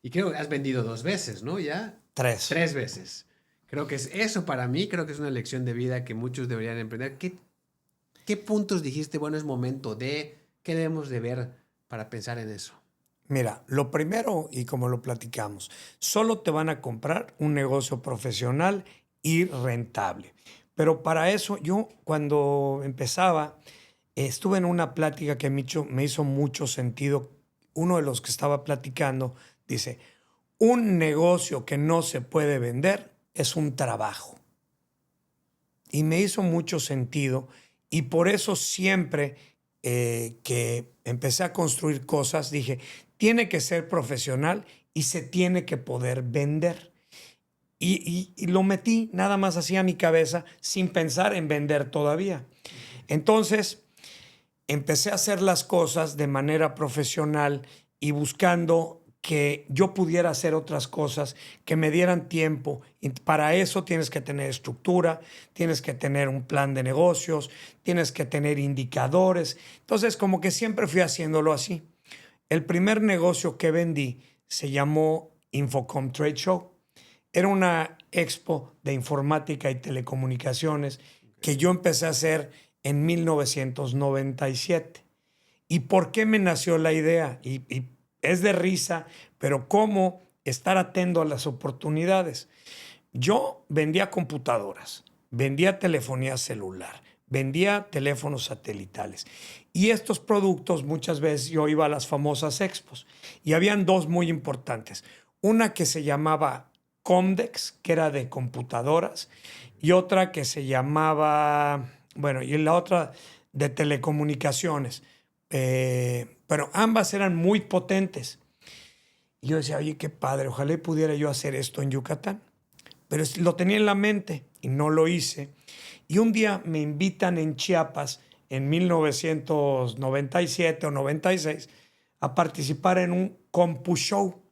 Y creo que has vendido 2 veces, ¿no? ¿Ya? 3. 3 veces. Creo que es eso para mí, creo que es una lección de vida que muchos deberían emprender. ¿Qué puntos dijiste, bueno, es momento qué debemos de ver para pensar en eso? Mira, lo primero, y como lo platicamos, solo te van a comprar un negocio profesional y rentable. Pero para eso, yo cuando empezaba, estuve en una plática que me hizo mucho sentido. Uno de los que estaba platicando dice, un negocio que no se puede vender es un trabajo. Y me hizo mucho sentido y por eso siempre que empecé a construir cosas dije, tiene que ser profesional y se tiene que poder vender. Y lo metí nada más así a mi cabeza sin pensar en vender todavía. Entonces empecé a hacer las cosas de manera profesional y buscando que yo pudiera hacer otras cosas que me dieran tiempo. Y para eso tienes que tener estructura, tienes que tener un plan de negocios, tienes que tener indicadores. Entonces, como que siempre fui haciéndolo así. El primer negocio que vendí se llamó Infocom Trade Show. Era una expo de informática y telecomunicaciones que yo empecé a hacer en 1997. ¿Y por qué me nació la idea? Y es de risa, pero cómo estar atento a las oportunidades. Yo vendía computadoras, vendía telefonía celular, vendía teléfonos satelitales. Y estos productos muchas veces yo iba a las famosas expos y habían 2 muy importantes. Una que se llamaba Comdex, que era de computadoras, y otra que se llamaba, bueno, y la otra de telecomunicaciones. Pero ambas eran muy potentes. Y yo decía, oye, qué padre, ojalá pudiera yo hacer esto en Yucatán. Pero lo tenía en la mente y no lo hice. Y un día me invitan en Chiapas, en 1997 o 96, a participar en un compu show.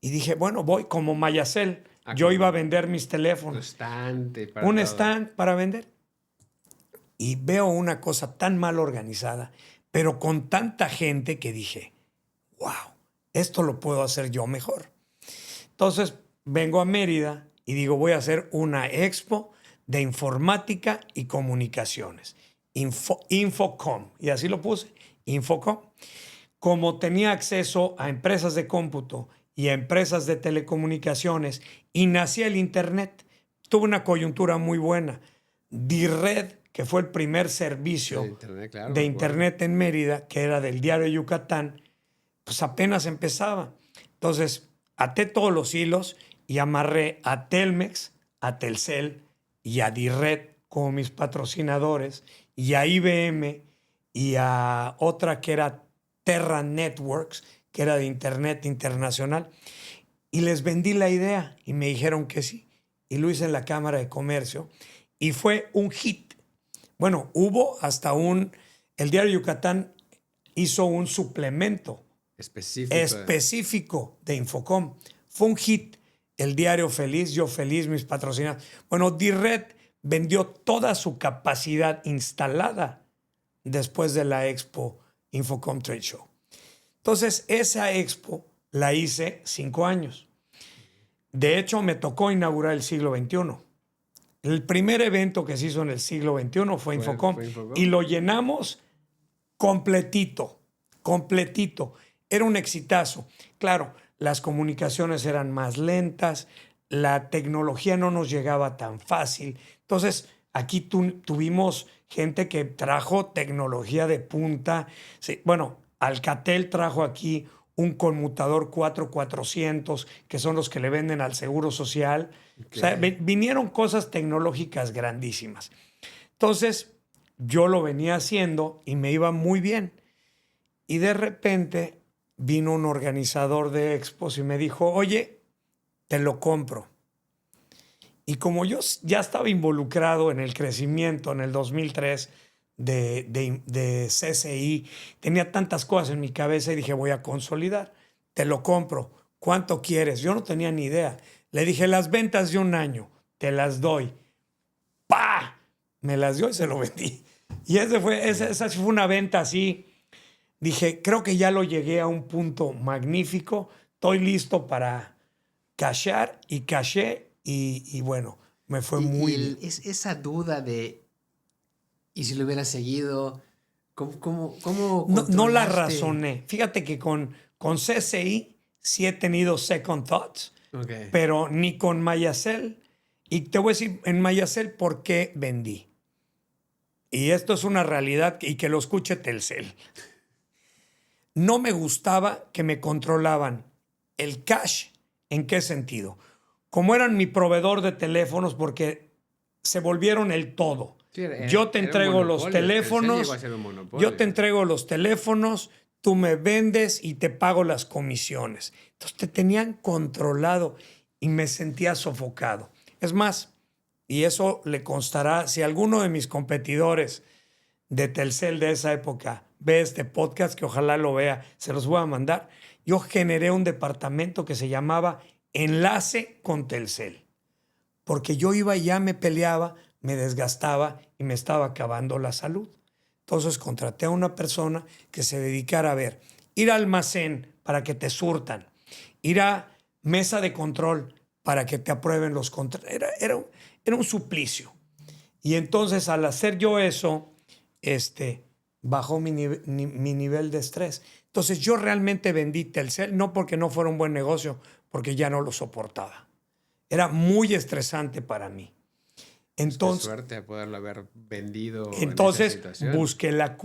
Y dije, bueno, voy como Mayacel. Yo iba a vender mis teléfonos. Estante para Un todo. stand para vender. Y veo una cosa tan mal organizada, pero con tanta gente que dije, wow, esto lo puedo hacer yo mejor. Entonces vengo a Mérida y digo, voy a hacer una expo de informática y comunicaciones. Infocom. Y así lo puse, Infocom. Como tenía acceso a empresas de cómputo y a empresas de telecomunicaciones y nacía el Internet, tuve una coyuntura muy buena. DIRRED, que fue el primer servicio Internet, claro, de me acuerdo. Internet en Mérida, que era del diario Yucatán, pues apenas empezaba. Entonces, até todos los hilos y amarré a Telmex, a Telcel y a DIRRED como mis patrocinadores, y a IBM y a otra que era Terra Networks, que era de Internet Internacional, y les vendí la idea y me dijeron que sí. Y lo hice en la Cámara de Comercio y fue un hit. Bueno, hubo hasta el diario Yucatán hizo un suplemento específico de Infocom. Fue un hit. El diario feliz, yo feliz, mis patrocinados. Bueno, DIRRED vendió toda su capacidad instalada después de la expo Infocom Trade Show. Entonces, esa expo la hice 5 años. De hecho, me tocó inaugurar el siglo XXI. El primer evento que se hizo en el siglo XXI fue Infocom. Fue Infocom. Y lo llenamos completito, completito. Era un exitazo. Claro, las comunicaciones eran más lentas, la tecnología no nos llegaba tan fácil. Entonces, aquí tuvimos gente que trajo tecnología de punta. Sí, bueno, Alcatel trajo aquí un conmutador 4400, que son los que le venden al Seguro Social. O sea, vinieron cosas tecnológicas grandísimas. Entonces, yo lo venía haciendo y me iba muy bien. Y de repente vino un organizador de expos y me dijo, oye, te lo compro. Y como yo ya estaba involucrado en el crecimiento en el 2003 de CCI, tenía tantas cosas en mi cabeza y dije, voy a consolidar. Te lo compro. ¿Cuánto quieres? Yo no tenía ni idea. Le dije, las ventas de un año, te las doy. ¡Pah! Me las dio y se lo vendí. Y esa sí fue una venta así. Dije, creo que ya lo llegué a un punto magnífico. Estoy listo para cashear y caché y bueno, me fue muy bien. Esa duda de, ¿y si lo hubiera seguido? ¿Cómo No la controlaste? razoné. Fíjate que con CCI sí he tenido second thoughts, Ok. pero ni con Mayacel. Y te voy a decir en Mayacel por qué vendí. Y esto es una realidad y que lo escuche Telcel. No me gustaba que me controlaban el cash. ¿En qué sentido? Como eran mi proveedor de teléfonos porque se volvieron el todo. Sí, Yo te era un entrego los monopolio. Telcel llegó a teléfonos, ser un yo te monopolio. entrego los teléfonos, tú me vendes y te pago las comisiones. Entonces te tenían controlado y me sentía sofocado. Es más, y eso le constará, si alguno de mis competidores de Telcel de esa época ve este podcast, que ojalá lo vea, se los voy a mandar. Yo generé un departamento que se llamaba Enlace con Telcel, porque yo iba y ya me peleaba, me desgastaba y me estaba acabando la salud. Entonces contraté a una persona que se dedicara a ver, ir al almacén para que te surtan, ir a mesa de control para que te aprueben los contratos. Era un suplicio. Y entonces al hacer yo eso, bajó mi nivel de estrés. Entonces yo realmente vendí Telcel, no porque no fuera un buen negocio, porque ya no lo soportaba. Era muy estresante para mí. Pues qué Entonces, suerte de poderlo haber vendido en esa entonces situación. busqué la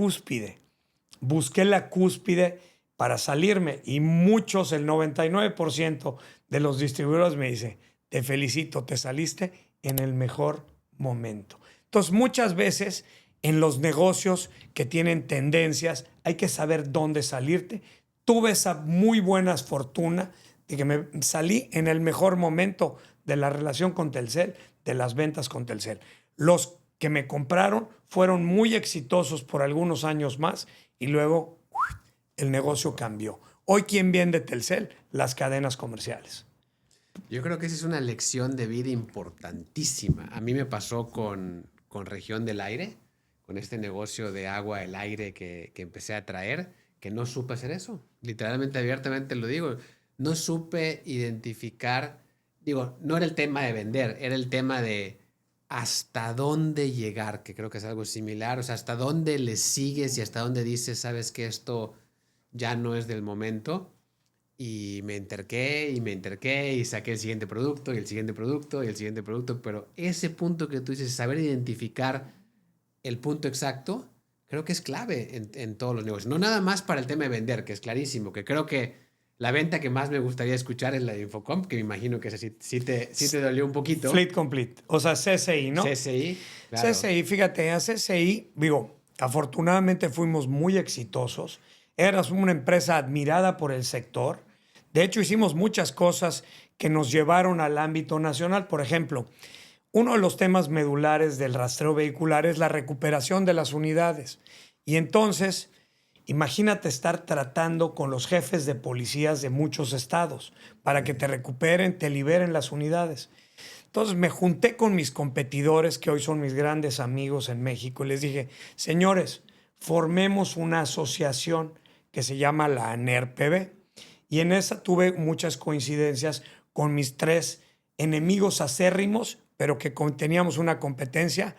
cúspide para salirme y muchos, el 99% de los distribuidores me dice, te felicito, te saliste en el mejor momento. Entonces muchas veces en los negocios que tienen tendencias hay que saber dónde salirte. Tuve esa muy buena fortuna de que me salí en el mejor momento de la relación con Telcel, de las ventas con Telcel. Los que me compraron fueron muy exitosos por algunos años más y luego el negocio cambió. Hoy, ¿quién vende Telcel? Las cadenas comerciales. Yo creo que esa es una lección de vida importantísima. A mí me pasó con Región del Aire, con este negocio de agua, el aire que empecé a traer, que no supe hacer eso. Literalmente, abiertamente lo digo. No supe identificar, digo, no era el tema de vender, era el tema de hasta dónde llegar, que creo que es algo similar. O sea, hasta dónde le sigues y hasta dónde dices, sabes que esto ya no es del momento. Y me enterqué y saqué el siguiente producto y el siguiente producto y el siguiente producto. Pero ese punto que tú dices, saber identificar el punto exacto, creo que es clave en todos los negocios. No nada más para el tema de vender, que es clarísimo, que creo que la venta que más me gustaría escuchar es la de Infocom, que me imagino que esa sí te dolió un poquito. Fleet Complete, o sea, CCI, ¿no? CSI, claro. CCI, fíjate, a CCI, digo, afortunadamente fuimos muy exitosos. Eras una empresa admirada por el sector. De hecho, hicimos muchas cosas que nos llevaron al ámbito nacional. Por ejemplo, uno de los temas medulares del rastreo vehicular es la recuperación de las unidades. Y entonces, imagínate estar tratando con los jefes de policías de muchos estados para que te recuperen, te liberen las unidades. Entonces me junté con mis competidores, que hoy son mis grandes amigos en México, y les dije, señores, formemos una asociación que se llama la ANERPB. Y en esa tuve muchas coincidencias con mis tres enemigos acérrimos, pero que teníamos una competencia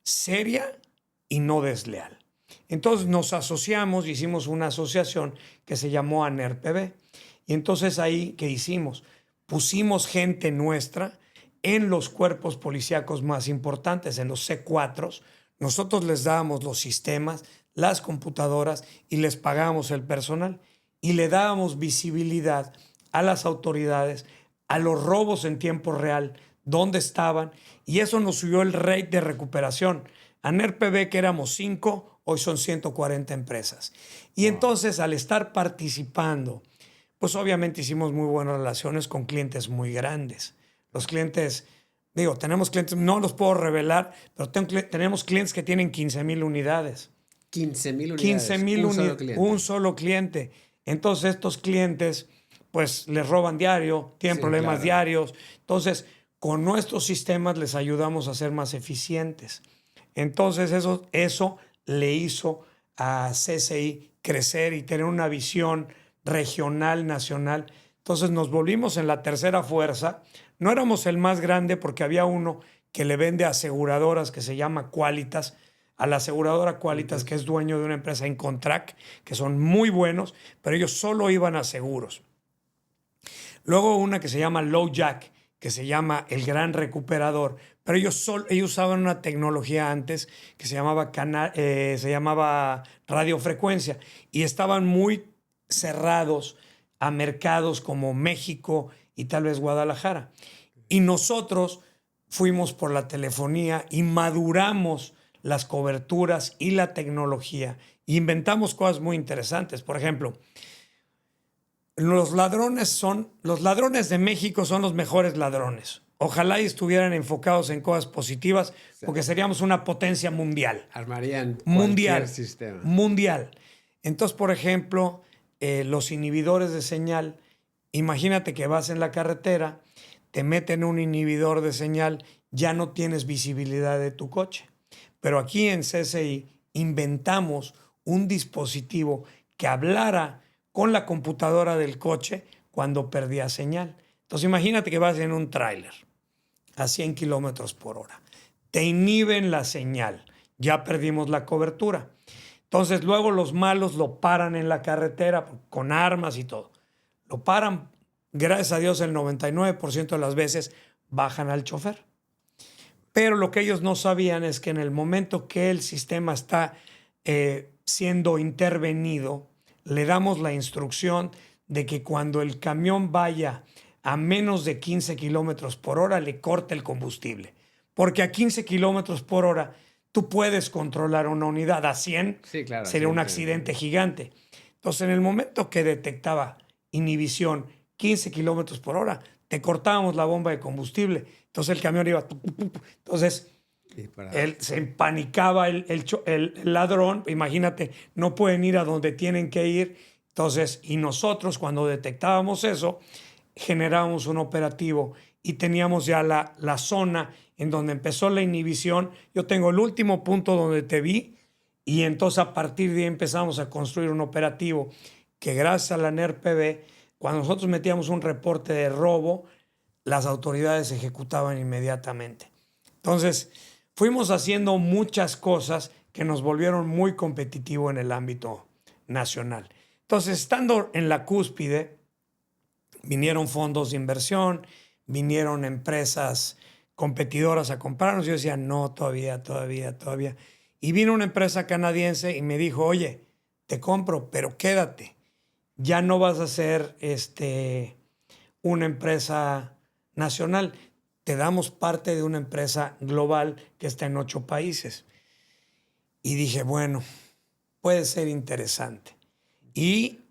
seria y no desleal. Entonces nos asociamos, hicimos una asociación que se llamó ANERPB. Y entonces ahí, ¿qué hicimos? Pusimos gente nuestra en los cuerpos policíacos más importantes, en los C4. Nosotros les dábamos los sistemas, las computadoras y les pagábamos el personal y le dábamos visibilidad a las autoridades, a los robos en tiempo real, dónde estaban, y eso nos subió el rate de recuperación. ANERPB, que éramos 5, hoy son 140 empresas. Y Wow. entonces, al estar participando pues obviamente hicimos muy buenas relaciones con clientes muy grandes. Los clientes, tenemos clientes, no los puedo revelar, pero tenemos clientes que tienen 15,000 unidades. 15,000 15 unidades, mil un solo cliente. un solo cliente. Entonces estos clientes pues les roban diario, tienen Sí, problemas claro. diarios. Entonces con nuestros sistemas les ayudamos a ser más eficientes. Entonces eso le hizo a CCI crecer y tener una visión regional, nacional. Entonces nos volvimos en la tercera fuerza. No éramos el más grande porque había uno que le vende aseguradoras que se llama Qualitas, a la aseguradora Qualitas, que es dueño de una empresa Incontrack, que son muy buenos, pero ellos solo iban a seguros. Luego una que se llama Low Jack, que se llama El Gran Recuperador, pero ellos usaban una tecnología antes que se llamaba radiofrecuencia y estaban muy cerrados a mercados como México y tal vez Guadalajara. Y nosotros fuimos por la telefonía y maduramos las coberturas y la tecnología. Inventamos cosas muy interesantes. Por ejemplo, los ladrones de México son los mejores ladrones. Ojalá y estuvieran enfocados en cosas positivas, porque seríamos una potencia mundial. Armarían cualquier Mundial. sistema. Mundial. Entonces, por ejemplo, los inhibidores de señal, imagínate que vas en la carretera, te meten un inhibidor de señal, ya no tienes visibilidad de tu coche. Pero aquí en CCI inventamos un dispositivo que hablara con la computadora del coche cuando perdía señal. Entonces imagínate que vas en un tráiler a 100 kilómetros por hora. Te inhiben la señal. Ya perdimos la cobertura. Entonces luego los malos lo paran en la carretera con armas y todo. Lo paran, gracias a Dios el 99% de las veces bajan al chofer. Pero lo que ellos no sabían es que en el momento que el sistema está siendo intervenido, le damos la instrucción de que cuando el camión vaya a menos de 15 kilómetros por hora, le corte el combustible. Porque a 15 kilómetros por hora tú puedes controlar una unidad. A 100 Sí, claro, sería un siempre. accidente gigante. Entonces, en el momento que detectaba inhibición 15 kilómetros por hora, te cortábamos la bomba de combustible. Entonces el camión iba. Entonces él se empanicaba el ladrón. Imagínate, no pueden ir a donde tienen que ir. Entonces, y nosotros cuando detectábamos eso, generábamos un operativo y teníamos ya la zona en donde empezó la inhibición. Yo tengo el último punto donde te vi y entonces a partir de ahí empezamos a construir un operativo que gracias a la NERPB, cuando nosotros metíamos un reporte de robo, las autoridades ejecutaban inmediatamente. Entonces, fuimos haciendo muchas cosas que nos volvieron muy competitivos en el ámbito nacional. Entonces, estando en la cúspide, vinieron fondos de inversión, vinieron empresas competidoras a comprarnos. Yo decía, no, todavía. Y vino una empresa canadiense y me dijo, oye, te compro, pero quédate. Ya no vas a ser una empresa nacional. Te damos parte de una empresa global que está en 8 países. Y dije, bueno, puede ser interesante. Y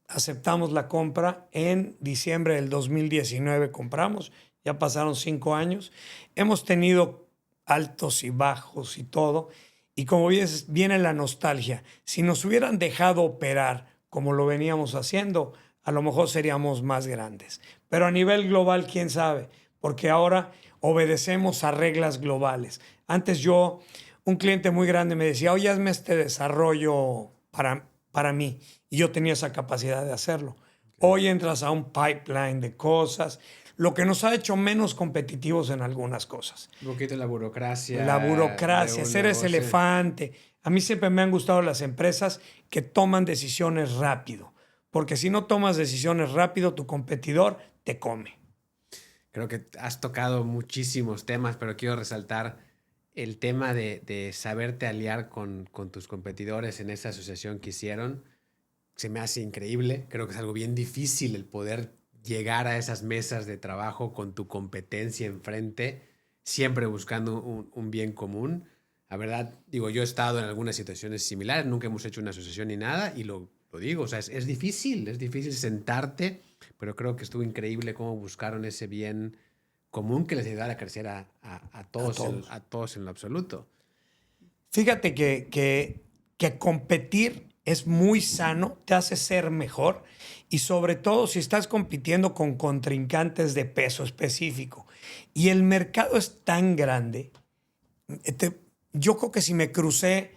aceptamos la compra en diciembre del 2019. Compramos, ya pasaron 5 años. Hemos tenido altos y bajos y todo. Y como ves, viene la nostalgia. Si nos hubieran dejado operar como lo veníamos haciendo, a lo mejor seríamos más grandes. Pero a nivel global, quién sabe, porque ahora obedecemos a reglas globales. Antes un cliente muy grande me decía, oye, hazme este desarrollo para mí. Y yo tenía esa capacidad de hacerlo. Hoy entras a un pipeline de cosas, lo que nos ha hecho menos competitivos en algunas cosas. Un poquito la burocracia. La de burocracia, un ser ese negocio. elefante. A mí siempre me han gustado las empresas que toman decisiones rápido, porque si no tomas decisiones rápido, tu competidor te come. Creo que has tocado muchísimos temas, pero quiero resaltar el tema de saberte aliar con tus competidores en esa asociación que hicieron. Se me hace increíble. Creo que es algo bien difícil el poder llegar a esas mesas de trabajo con tu competencia enfrente, siempre buscando un bien común. La verdad, digo, yo he estado en algunas situaciones similares, nunca hemos hecho una asociación ni nada, y lo lo digo, o sea, es difícil sentarte, pero creo que estuvo increíble cómo buscaron ese bien común que les ayudara a crecer a todos, todos. a todos en lo absoluto. Fíjate que competir es muy sano, te hace ser mejor y sobre todo si estás compitiendo con contrincantes de peso específico y el mercado es tan grande, yo creo que si me crucé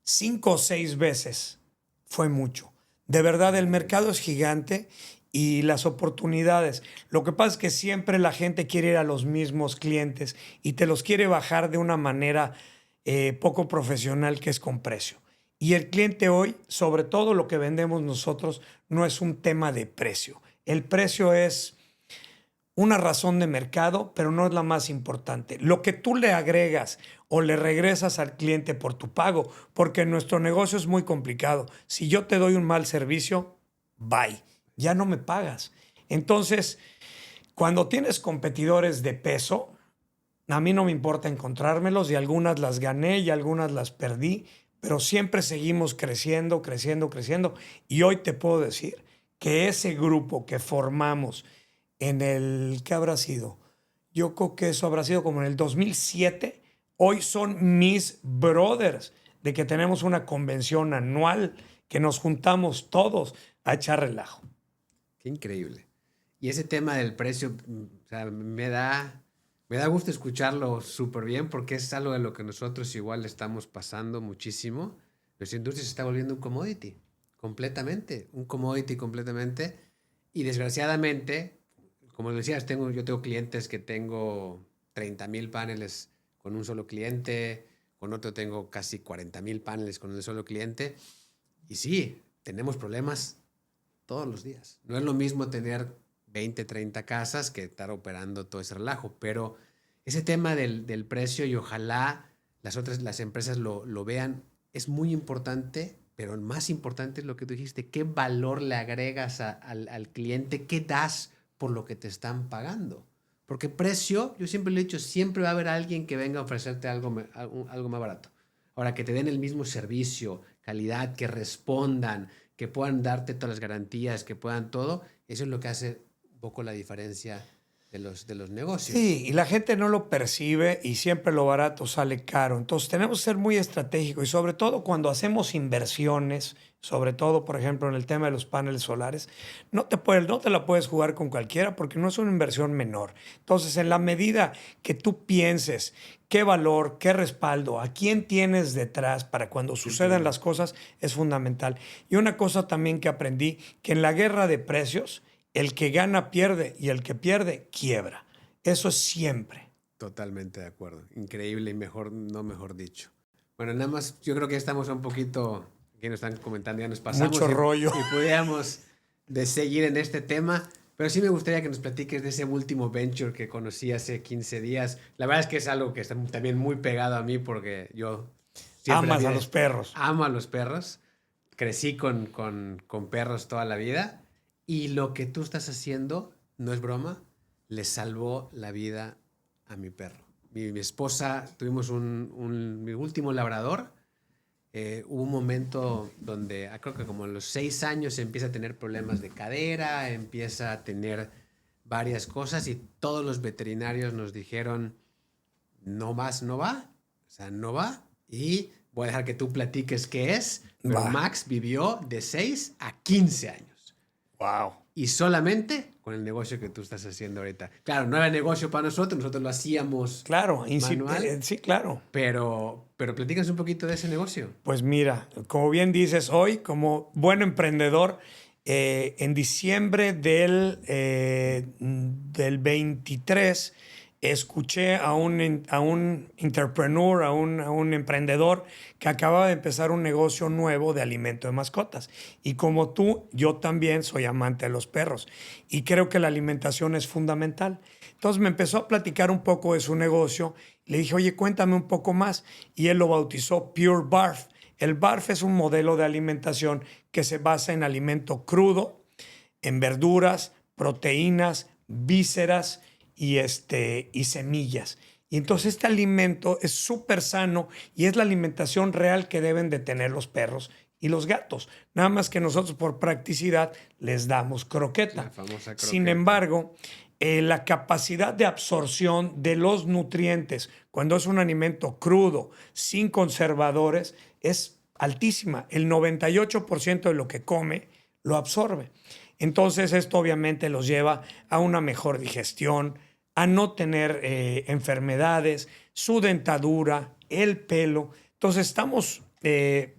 5 o 6 veces fue mucho. De verdad, el mercado es gigante y las oportunidades. Lo que pasa es que siempre la gente quiere ir a los mismos clientes y te los quiere bajar de una manera poco profesional que es con precio. Y el cliente hoy, sobre todo lo que vendemos nosotros, no es un tema de precio. El precio es una razón de mercado, pero no es la más importante. Lo que tú le agregas o le regresas al cliente por tu pago, porque nuestro negocio es muy complicado. Si yo te doy un mal servicio, bye, ya no me pagas. Entonces, cuando tienes competidores de peso, a mí no me importa encontrármelos y algunas las gané y algunas las perdí, pero siempre seguimos creciendo, creciendo, creciendo. Y hoy te puedo decir que ese grupo que formamos en el, ¿qué habrá sido? Yo creo que eso habrá sido como en el 2007. Hoy son mis brothers, de que tenemos una convención anual, que nos juntamos todos a echar relajo. Qué increíble. Y ese tema del precio, o sea, me da gusto escucharlo súper bien porque es algo de lo que nosotros igual estamos pasando muchísimo. Nuestra industria se está volviendo un commodity completamente. Y desgraciadamente, como decías, yo tengo clientes que tengo 30,000 paneles con un solo cliente, con otro tengo casi 40,000 paneles con un solo cliente. Y sí, tenemos problemas todos los días. No es lo mismo tener 20, 30 casas que estar operando todo ese relajo, pero ese tema del precio y ojalá las empresas lo vean, es muy importante, pero el más importante es lo que tú dijiste, qué valor le agregas al cliente, qué das por lo que te están pagando. Porque precio, yo siempre le he dicho, siempre va a haber alguien que venga a ofrecerte algo más barato. Ahora, que te den el mismo servicio, calidad, que respondan, que puedan darte todas las garantías, que puedan todo, eso es lo que hace un poco la diferencia de los negocios. Sí, y la gente no lo percibe y siempre lo barato sale caro. Entonces tenemos que ser muy estratégicos y sobre todo cuando hacemos inversiones, sobre todo por ejemplo en el tema de los paneles solares, no te la puedes jugar con cualquiera porque no es una inversión menor. Entonces en la medida que tú pienses qué valor, qué respaldo, a quién tienes detrás para cuando sucedan las cosas es fundamental. Y una cosa también que aprendí, que en la guerra de precios, el que gana pierde y el que pierde quiebra. Eso es siempre. Totalmente de acuerdo. Increíble y no mejor dicho. Bueno, nada más, yo creo que estamos un poquito, aquí nos están comentando, ya nos pasamos Mucho rollo. y pudiéramos de seguir en este tema, pero sí me gustaría que nos platiques de ese último venture que conocí hace 15 días. La verdad es que es algo que está también muy pegado a mí porque yo siempre Amas a los perros. amo a los perros, crecí con perros toda la vida y lo que tú estás haciendo, no es broma, le salvó la vida a mi perro. Mi esposa, tuvimos mi último labrador. Hubo un momento donde, creo que como a los 6 años, empieza a tener problemas de cadera, empieza a tener varias cosas y todos los veterinarios nos dijeron, no más, no va, o sea, no va. Y voy a dejar que tú platiques qué es, pero Va. Max vivió de 6 a 15 años. Wow. Y solamente con el negocio que tú estás haciendo ahorita. Claro, no era negocio para nosotros lo hacíamos Claro, manual, sí, claro. pero platícanos un poquito de ese negocio. Pues mira, como bien dices, hoy como buen emprendedor, en diciembre del 23, escuché a un entrepreneur, a un emprendedor que acababa de empezar un negocio nuevo de alimento de mascotas. Y como tú, yo también soy amante de los perros y creo que la alimentación es fundamental. Entonces me empezó a platicar un poco de su negocio. Le dije, oye, cuéntame un poco más. Y él lo bautizó Pure Barf. El barf es un modelo de alimentación que se basa en alimento crudo, en verduras, proteínas, vísceras y semillas. Y entonces este alimento es súper sano y es la alimentación real que deben de tener los perros y los gatos. Nada más que nosotros por practicidad les damos croqueta. La famosa croqueta. Sin embargo, la capacidad de absorción de los nutrientes cuando es un alimento crudo, sin conservadores, es altísima. El 98% de lo que come lo absorbe. Entonces esto obviamente los lleva a una mejor digestión, a no tener enfermedades, su dentadura, el pelo. Entonces estamos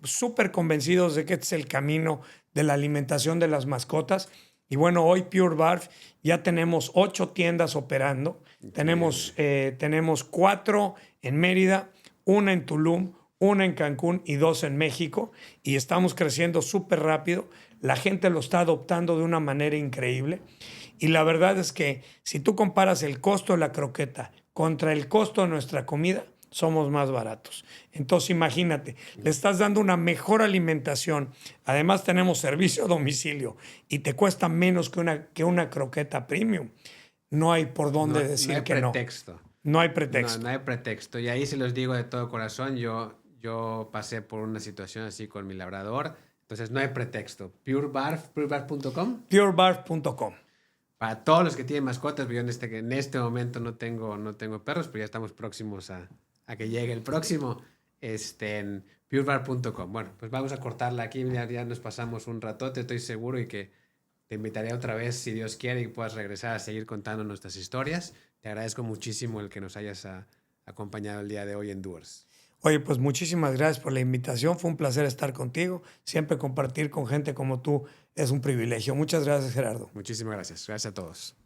súper convencidos de que este es el camino de la alimentación de las mascotas. Y bueno, hoy Pure Barf ya tenemos 8 tiendas operando. Tenemos 4 en Mérida, 1 en Tulum, 1 en Cancún y 2 en México. Y estamos creciendo súper rápido. La gente lo está adoptando de una manera increíble. Y la verdad es que si tú comparas el costo de la croqueta contra el costo de nuestra comida, somos más baratos. Entonces imagínate, le estás dando una mejor alimentación. Además tenemos servicio a domicilio y te cuesta menos que una croqueta premium. No hay por dónde decir que no. No hay pretexto. No hay pretexto. No hay pretexto. Y ahí se los digo de todo corazón, yo pasé por una situación así con mi labrador. Entonces no hay pretexto. purebarf.com. Purebarf.com. Para todos los que tienen mascotas, yo en este momento no tengo perros, pero ya estamos próximos a que llegue el próximo, en purebarf.com. Bueno, pues vamos a cortarla aquí, ya nos pasamos un ratote, estoy seguro, y que te invitaré otra vez, si Dios quiere, y puedas regresar a seguir contando nuestras historias. Te agradezco muchísimo el que nos hayas acompañado el día de hoy en Doers. Oye, pues muchísimas gracias por la invitación. Fue un placer estar contigo. Siempre compartir con gente como tú es un privilegio. Muchas gracias, Gerardo. Muchísimas gracias. Gracias a todos.